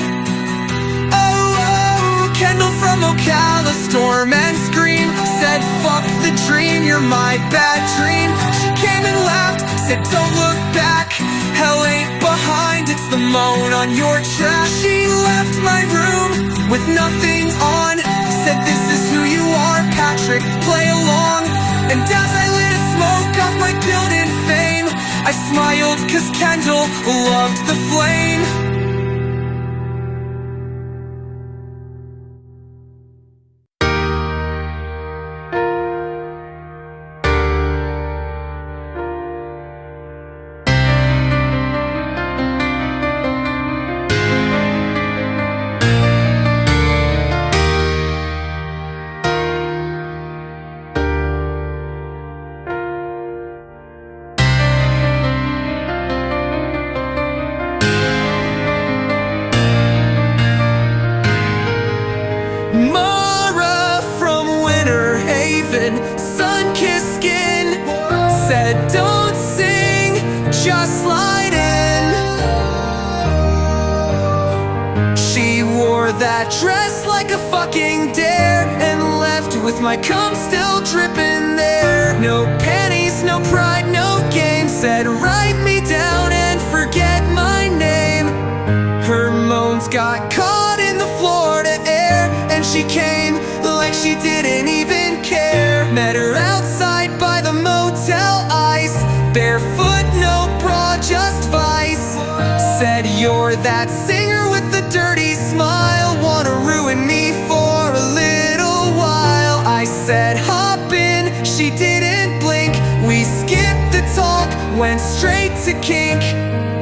Oh, Kendall from Ocala, storm and scream, said fuck the dream, you're you're my bad dream. She came and laughed, said don't look back, hell ain't behind, it's the moan on your track. She left my room with nothing on, said this is who you are, Patrick, play along. And as I lit a smoke off my built-in fame, I smiled cause Kendall loved the flame. Mara from Winter Haven, sun-kissed skin, said don't sing, just slide in. She wore that dress like a fucking dare, and left with my cum still dripping there. No panties, no pride, no game, said write me down and forget my name. Her moans got caught in the Florida air, and she came like she didn't even care. Met her outside by the motel ice, barefoot, no bra, just vice. Said you're that singer with the dirty smile, wanna ruin me for a little while. I said hop in, she didn't blink. We skipped the talk, went straight to kink.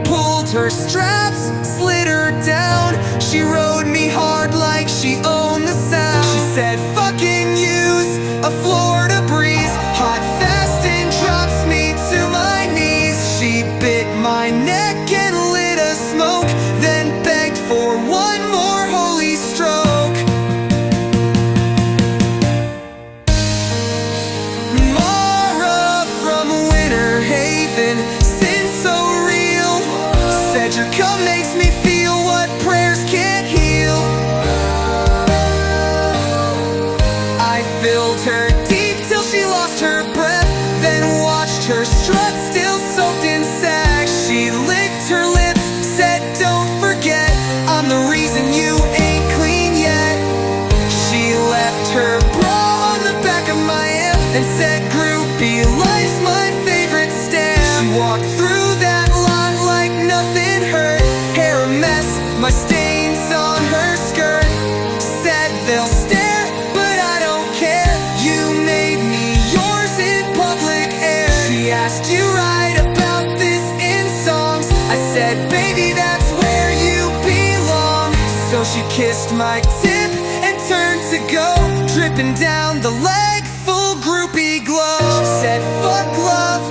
Pulled her straps, slid her down. She rode me hard like she owned the sound. She said fucking use a Florida breeze, hot, fast, and drops me to my knees. She bit my neck and lit a smoke, then begged for one more holy stroke. Mara from Winter Haven, sin so real, said your cum makes me feel what prayers can't heal. I filled her deep till she lost her breath, then watched her strut still soaked in sex. She licked her lips, said don't forget, I'm the reason you ain't clean yet. She left her bra on the back of my amp and said groupie life's my favorite stamp. She walked through that lot like nothing hurt, hair a mess, my stains on her skirt. Said they'll stare, but I don't care, you made me yours in public air. She asked you write about this in songs, I said baby that's where you belong. So she kissed my tip and turned to go, dripping down the leg, full groupie glow. She said fuck love,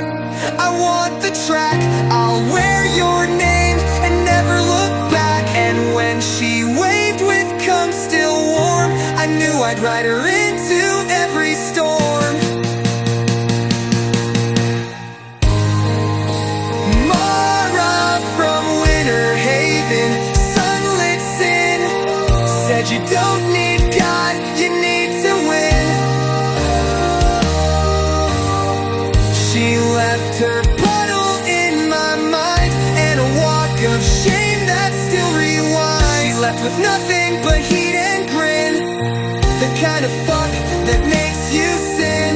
I want the track, I'll wear your name and never look back. And when she waved with cum still warm, I knew I'd ride her into every storm. Mara from Winter Haven, sunlit sin, said you don't need God, you need to win. She left her puddle in my mind, and a walk of shame that still rewinds. She left with nothing but heat and grin, the kind of fuck that makes you sin.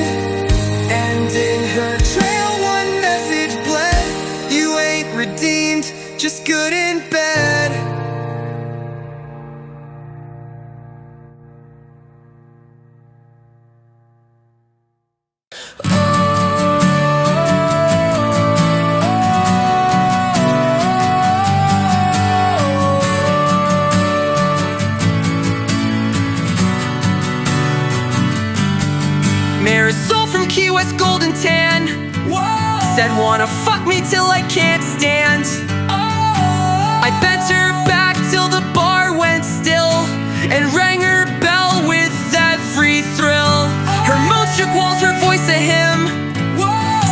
And in her trail one message bled, you ain't redeemed, just good in bed. Marisol from Key West, golden tan. Whoa. Said wanna fuck me till I can't stand. I bent her back till the bar went still, and rang her bell with every thrill. Her mood shook walls, her voice a hymn.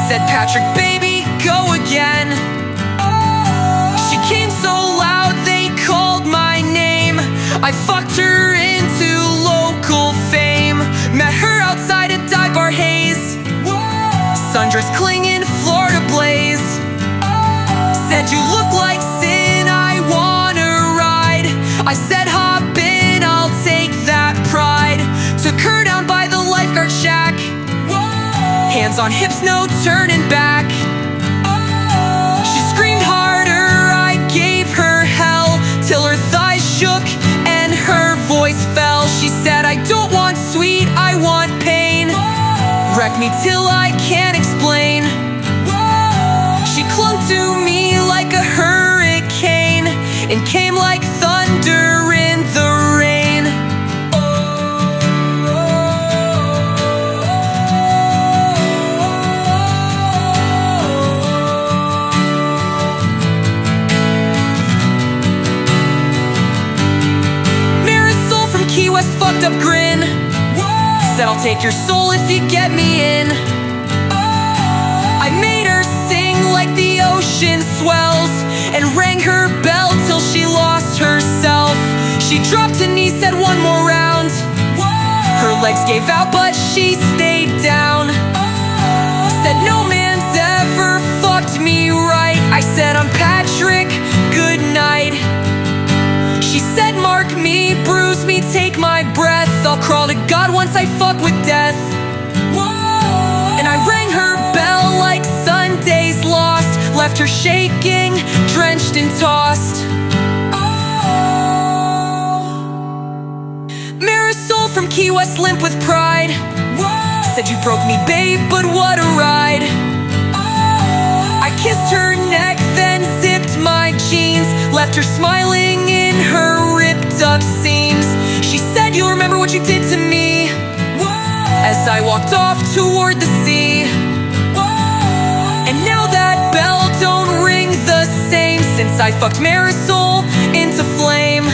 Said Patrick, baby, go again. She came so loud they called my name. I fucked her into local fame. Met her outside a dive bar haze. sundress clinging, Florida blaze. Said you look like sin, I wanna ride. I said hop in, I'll take that pride. Took her down by the lifeguard shack. Hands on hips, no turning back. She screamed harder, I gave her hell, till her thighs shook and her voice fell. She said, I don't want sweet, I want pain. Wreck me till I can't explain. She clung to me like a hurricane and came like thunder in the rain. Marisol from Key West fucked up grin. Said I'll take your soul if you get me in. I made her sing like the ocean swells and rang her bell till she lost herself. She dropped to knees, said one more round. Her legs gave out but she stayed down. Said no man's ever fucked me right. I said I'm Patrick, good night. She said mark me, bruise me, take my breath. I'll crawl to God once I fuck with death. And I rang her bell like Sunday's lost, left her shaking, drenched and tossed. Marisol from Key West limp with pride. Said you broke me babe, but what a ride. I kissed her neck, then zipped my jeans, left her smiling in her ripped up seams. She said you'll remember what you did to me, as I walked off toward the sea. And now that bell don't ring the same, since I fucked Marisol into flame.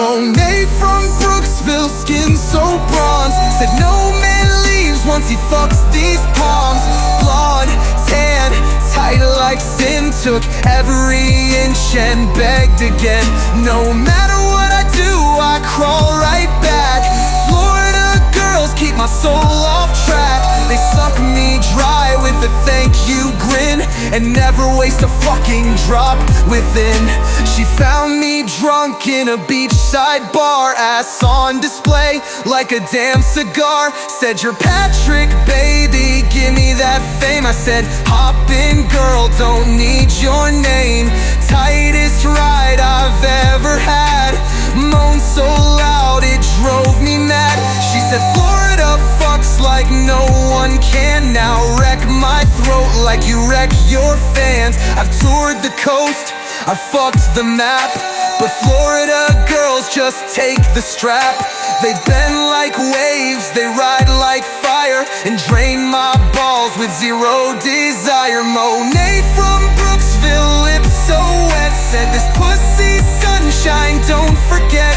Monet from Brooksville, skin so bronze. Said no man leaves once he fucks these palms. Blonde, tan, tight like sin. Took every inch and begged again. No matter what I do, I crawl right back. Florida girls keep my soul off track. They suck me dry with a thank you grin, and never waste a fucking drop within. She found me drunk in a beachside bar, ass on display like a damn cigar. Said you're Patrick, baby, give me that fame. I said hop in girl, don't need your name. Tightest ride I've ever had, moaned so loud it drove me mad. She said Florida fucks like no one can. Now wreck my throat like you wreck your fans. I've toured the coast, I fucked the map, but Florida girls just take the strap. They bend like waves, they ride like fire, and drain my balls with zero desire. Monet from Brooksville, lips so wet. Said this pussy's sunshine, don't forget.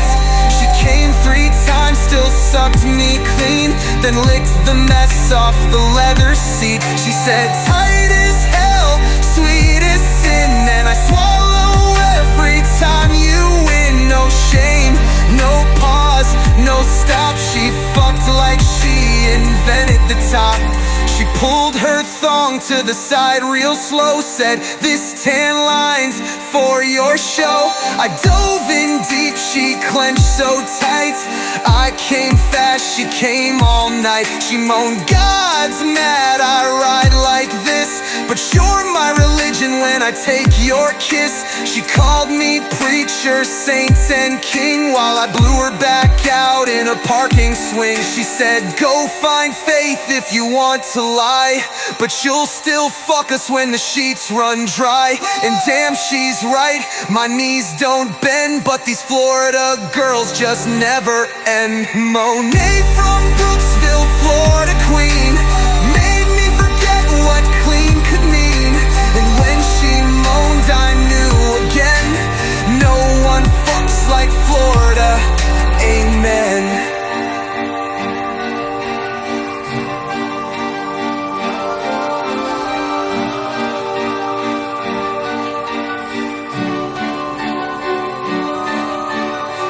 She came 3 times, still sucked me clean, then licked the mess off the leather seat. She said tight as hell, sweet as sin, and I swallow every time you win. No shame, no pause, no stop. She fucked like she invented the top. She pulled her thong to the side real slow, said this tan line's for your show. I dove in deep, she clenched so tight. I came fast, she came all night. She moaned, God's mad I ride like this, but you're my religion when I take your kiss. She called me preacher, saint and king, while I blew her back out in in a parking swing. She said, go find faith if you want to lie, but you'll still fuck us when the sheets run dry. And damn, she's right, my knees don't bend, but these Florida girls just never end. Monet from Brooksville, Florida queen, made me forget what clean could mean. And when she moaned, I knew again, no one fucks like Florida. Amen.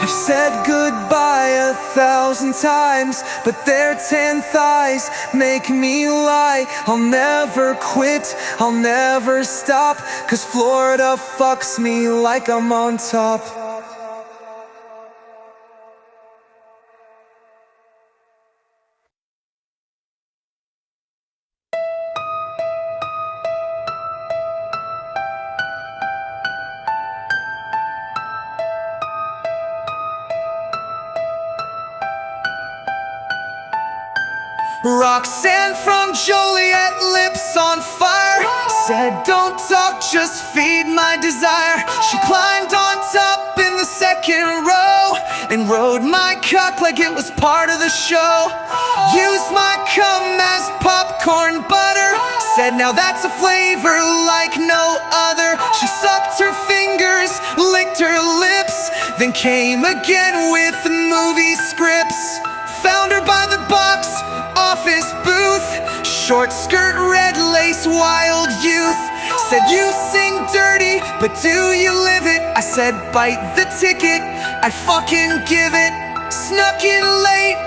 I've said goodbye 1,000 times, but their tan thighs make me lie. I'll never quit, I'll never stop, 'cause Florida fucks me like I'm on top. Roxanne from Joliet, lips on fire, said don't talk, just feed my desire. She climbed on top in the second row and rode my cock like it was part of the show. Used my cum as popcorn butter, said now that's a flavor like no other. She sucked her fingers, licked her lips, then came again with movie scripts. Found her by the box office booth, short skirt, red lace, wild youth. Said you sing dirty, but do you live it? I said bite the ticket, I fucking give it. Snuck in late,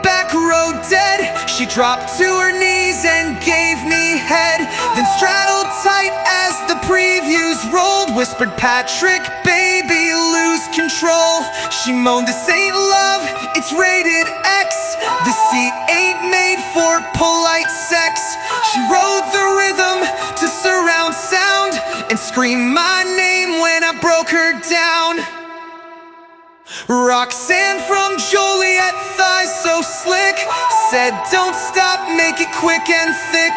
back row dead. She dropped to her knees and gave me head, then straddled tight as the previews rolled. Whispered, Patrick, baby, lose control. She moaned, this ain't love, it's rated X. The seat ain't made for polite sex. She rode the rhythm to surround sound and screamed my name when I broke her down. Roxanne from Joliet, thighs so slick, said don't stop, make it quick and thick.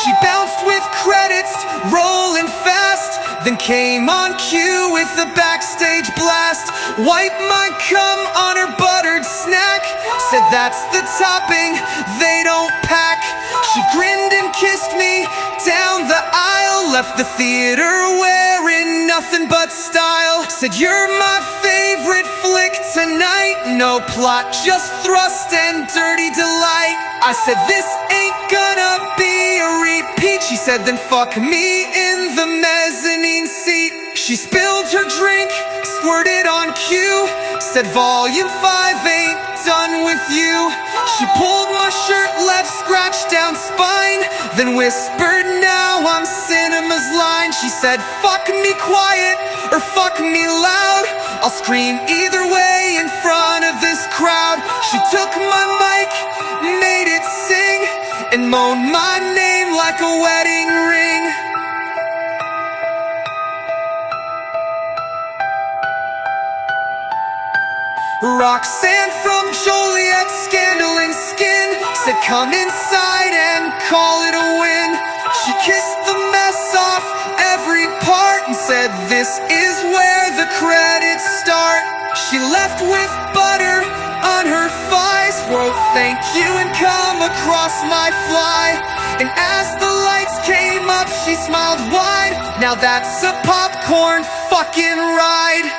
She bounced with credits, rolling fast, then came on cue with the backstage blast. Wiped my cum on her buttered snack, said that's the topping they don't pack. She grinned and kissed me down the aisle, left the theater wearing nothing but style. Said you're my favorite flick tonight, no plot, just thrust and dirty delight. I said this ain't gonna be a repeat. She said then fuck me in the mezzanine seat. She spilled her drink, squirted on cue, said volume 5 ain't done with you. She pulled my shirt, left scratch down spine, then whispered now I'm cinema's line. She said fuck me quiet or fuck me loud, I'll scream either way in front of this crowd. She took my mic, made it sing, and moaned my name like a wedding ring. Roxanne from Joliet, scandal and skin, said come inside and call it a win. She kissed the mess off every part and said this is where the credits start. She left with butter on her thighs, wrote thank you and come across my fly. And as the lights came up, she smiled wide. Now that's a popcorn fucking ride.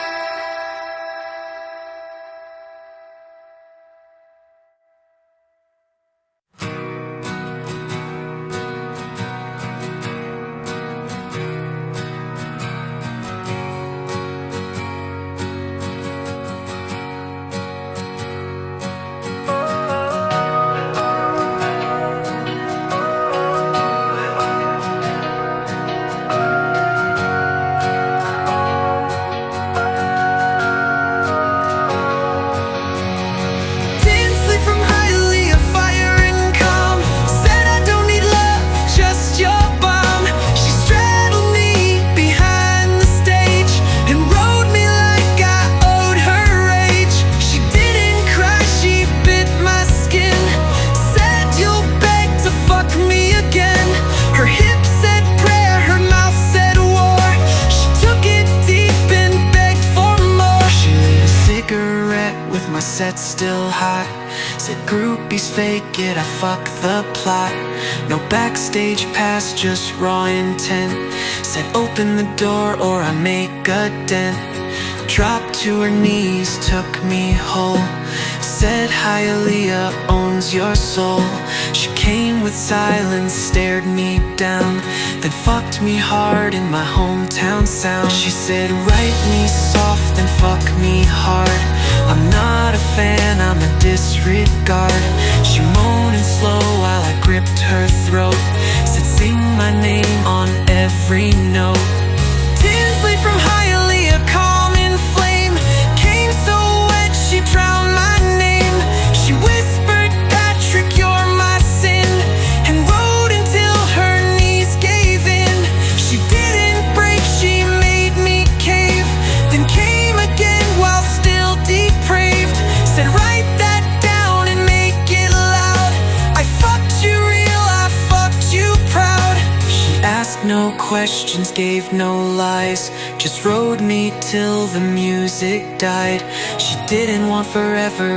still hot. Said groupies fake it, I fuck the plot. No backstage pass, just raw intent. Said open the door or I make a dent. Dropped to her knees, took me whole. Said Hialeah owns your soul. She came with silence, stared me down, then fucked me hard in my hometown sound. She said write me soft, then fuck me hard. I'm not a fan, I'm a disregard. She moaned and slow while I gripped her throat. Said sing my name on every note. Tinsley from Hialeah, calm in flame, came so wet she drowned my name. She whispered, Patrick, you're my sin, and rode until her knees gave in. She didn't break, she made me cave, then came again while still depraved. Said write that down and make it loud. I fucked you real, I fucked you proud. She asked no questions, gave no lies, just rode me till the music died. She didn't want forever,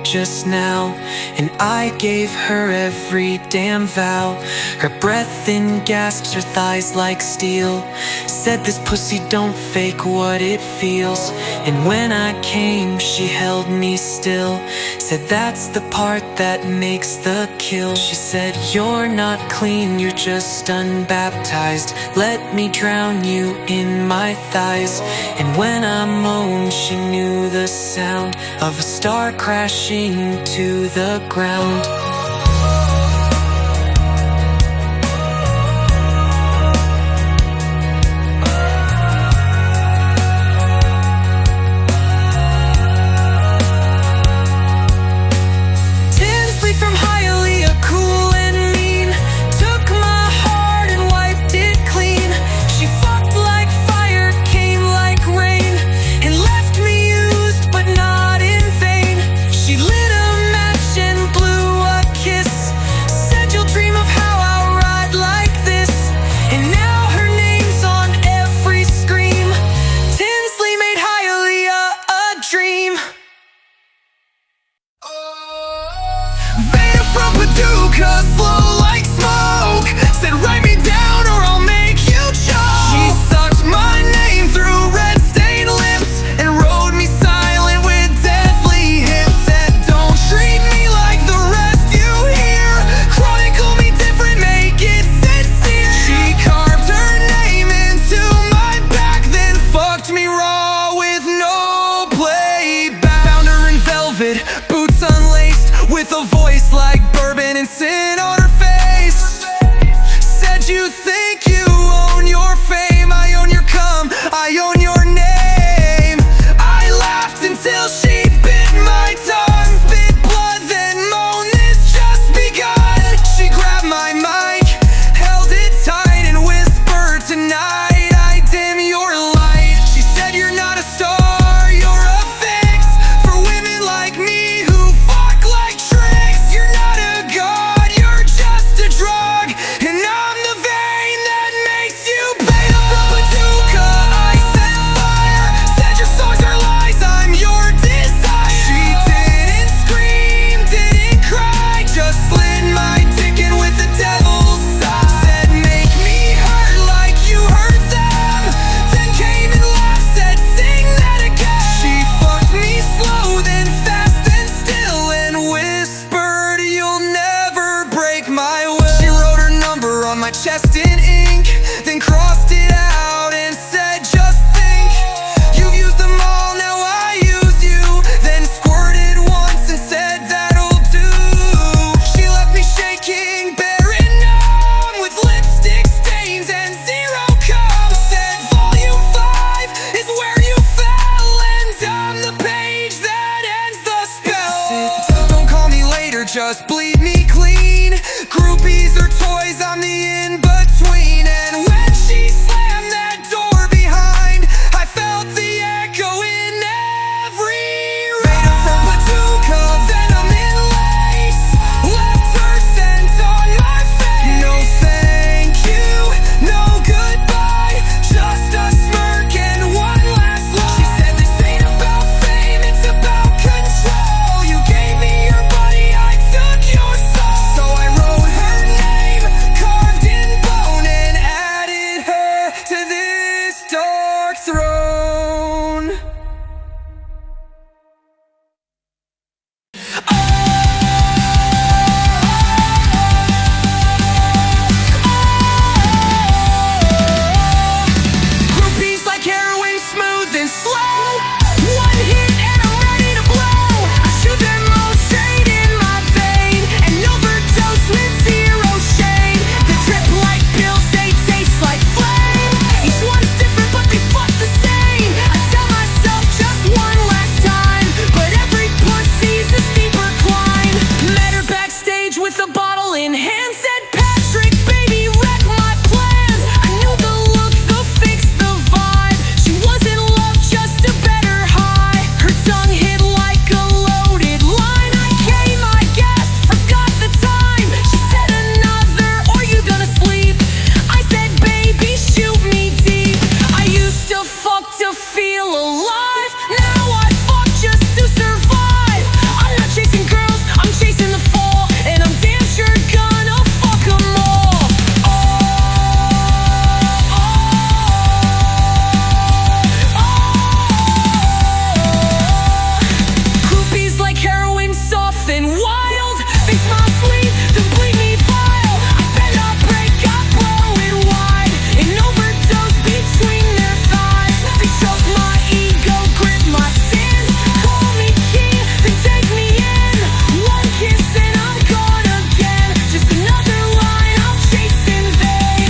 just now, and I gave her every damn vow. Her breath in gasps, her thighs like steel. Said this pussy don't fake what it feels. And when I came, she held me still. Said that's the part that makes the kill. She said you're not clean, you're just unbaptized. Let me drown you in my thighs. And when I moaned, she knew the sound of a star crashing to the ground. Tinsley from Hialeah, cool and mean, took my heart and wiped it clean. She fucked like fire, came like rain, and left me used but not in vain. She lit a match and blew a kiss. Said you'll dream of how I'll ride like this. And now her name's on every scream. Tinsley made Hialeah a dream. Veda from Paducah, slow like smoke. Said write me down or I'll make you choke. She sucked my name through red stained lips and rode me silent with deadly hips. Said don't treat me like the rest you hear. Chronicle me different, make it sincere. She carved her name into my back, then fucked me raw with no playback. Found her in velvet, boots unlaced, with a voice like bourbon and sin on her face. Said you think you own your fame, I own your cum, I own your name. I laughed until she bit my tongue, spit blood, then moaned, this just begun. She grabbed my mic, held it tight, and whispered, tonight I dim your light. She said you're not a star, you're a fix for women like me who fuck like tricks. You're not a god, you're just a drug, and I'm the vein that makes you Beta from Paducah, I set fire. Said your songs are lies, I'm your desire. She didn't scream, didn't cry, just slid my dick in with the devil's sigh. Said make me hurt like you hurt them, then came and laughed, said sing that again. She fucked me slow, then fast, then still, and whispered you'll never break my will. She wrote her number on my chest in ink, then crossed it out and said just think, you've used them all, now I use you. Then squirted once and said that'll do. She left me shaking, bare and numb, with lipstick stains and zero cum. Said volume 5 is where you fell, and I'm the page that ends the spell. Don't call me later, just bleed me clean. Groupies or toys, I'm the in-between. And when she slammed that door behind, I felt the echo in every Veda from Paducah, venom in lace, left her scent on my face. No thank you, no goodbye, just a smirk and one last look. She said this ain't about fame, it's about control. You Groupies like heroin, smooth and slow. One hit and I'm ready to blow. I shoot them all straight in my vein and overdose with zero shame. The drip like pills, they taste like flame. Each one's different but they fuck the same. I tell myself just one last time, but every pussy's a steeper climb. Met her backstage with a bottle in hand, said Patrick, baby, wreck my plans. I knew the look, the fix, the vibe. She wasn't love, just a better high. Her tongue hit like a loaded line. I came, I guessed, forgot the time. She said another, or you gonna sleep. I said, baby, shoot me deep. I used to fuck to feel alive. Now I fuck just to survive. I'm not chasing girls, I'm chasing the fall. And I'm damn sure gonna fuck 'em all. Groupies like heroin, soft and wild. They smile sweet, then bleed me vile. I bend, I break, I blow it wide. An overdose between their thighs. They choke my ego, grip my sins. Call me king, then take me in. One kiss and I'm gone again. Just another line I'll chase in vain.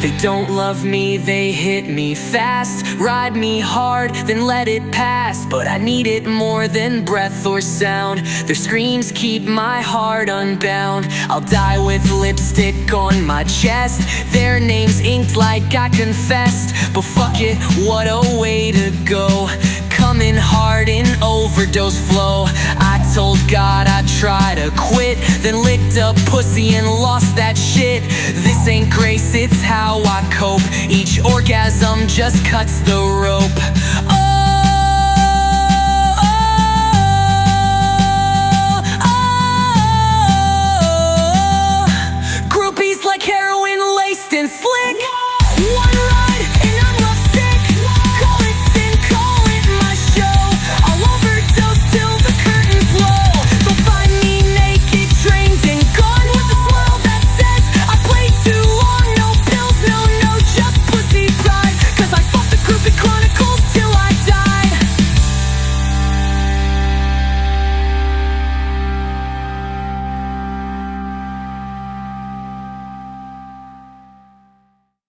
They don't love me, they hit me fast. Ride me hard, then let it pass. But I need it more than breath or sound. Their screams keep my heart unbound. I'll die with lipstick on my chest. Their names inked like I confessed. But fuck it, what a way to go. Coming hard in overdose flow. I told God I'd try to quit, then licked up pussy and lost that shit. This ain't grace, it's how I cope. Each orgasm just cuts the rope.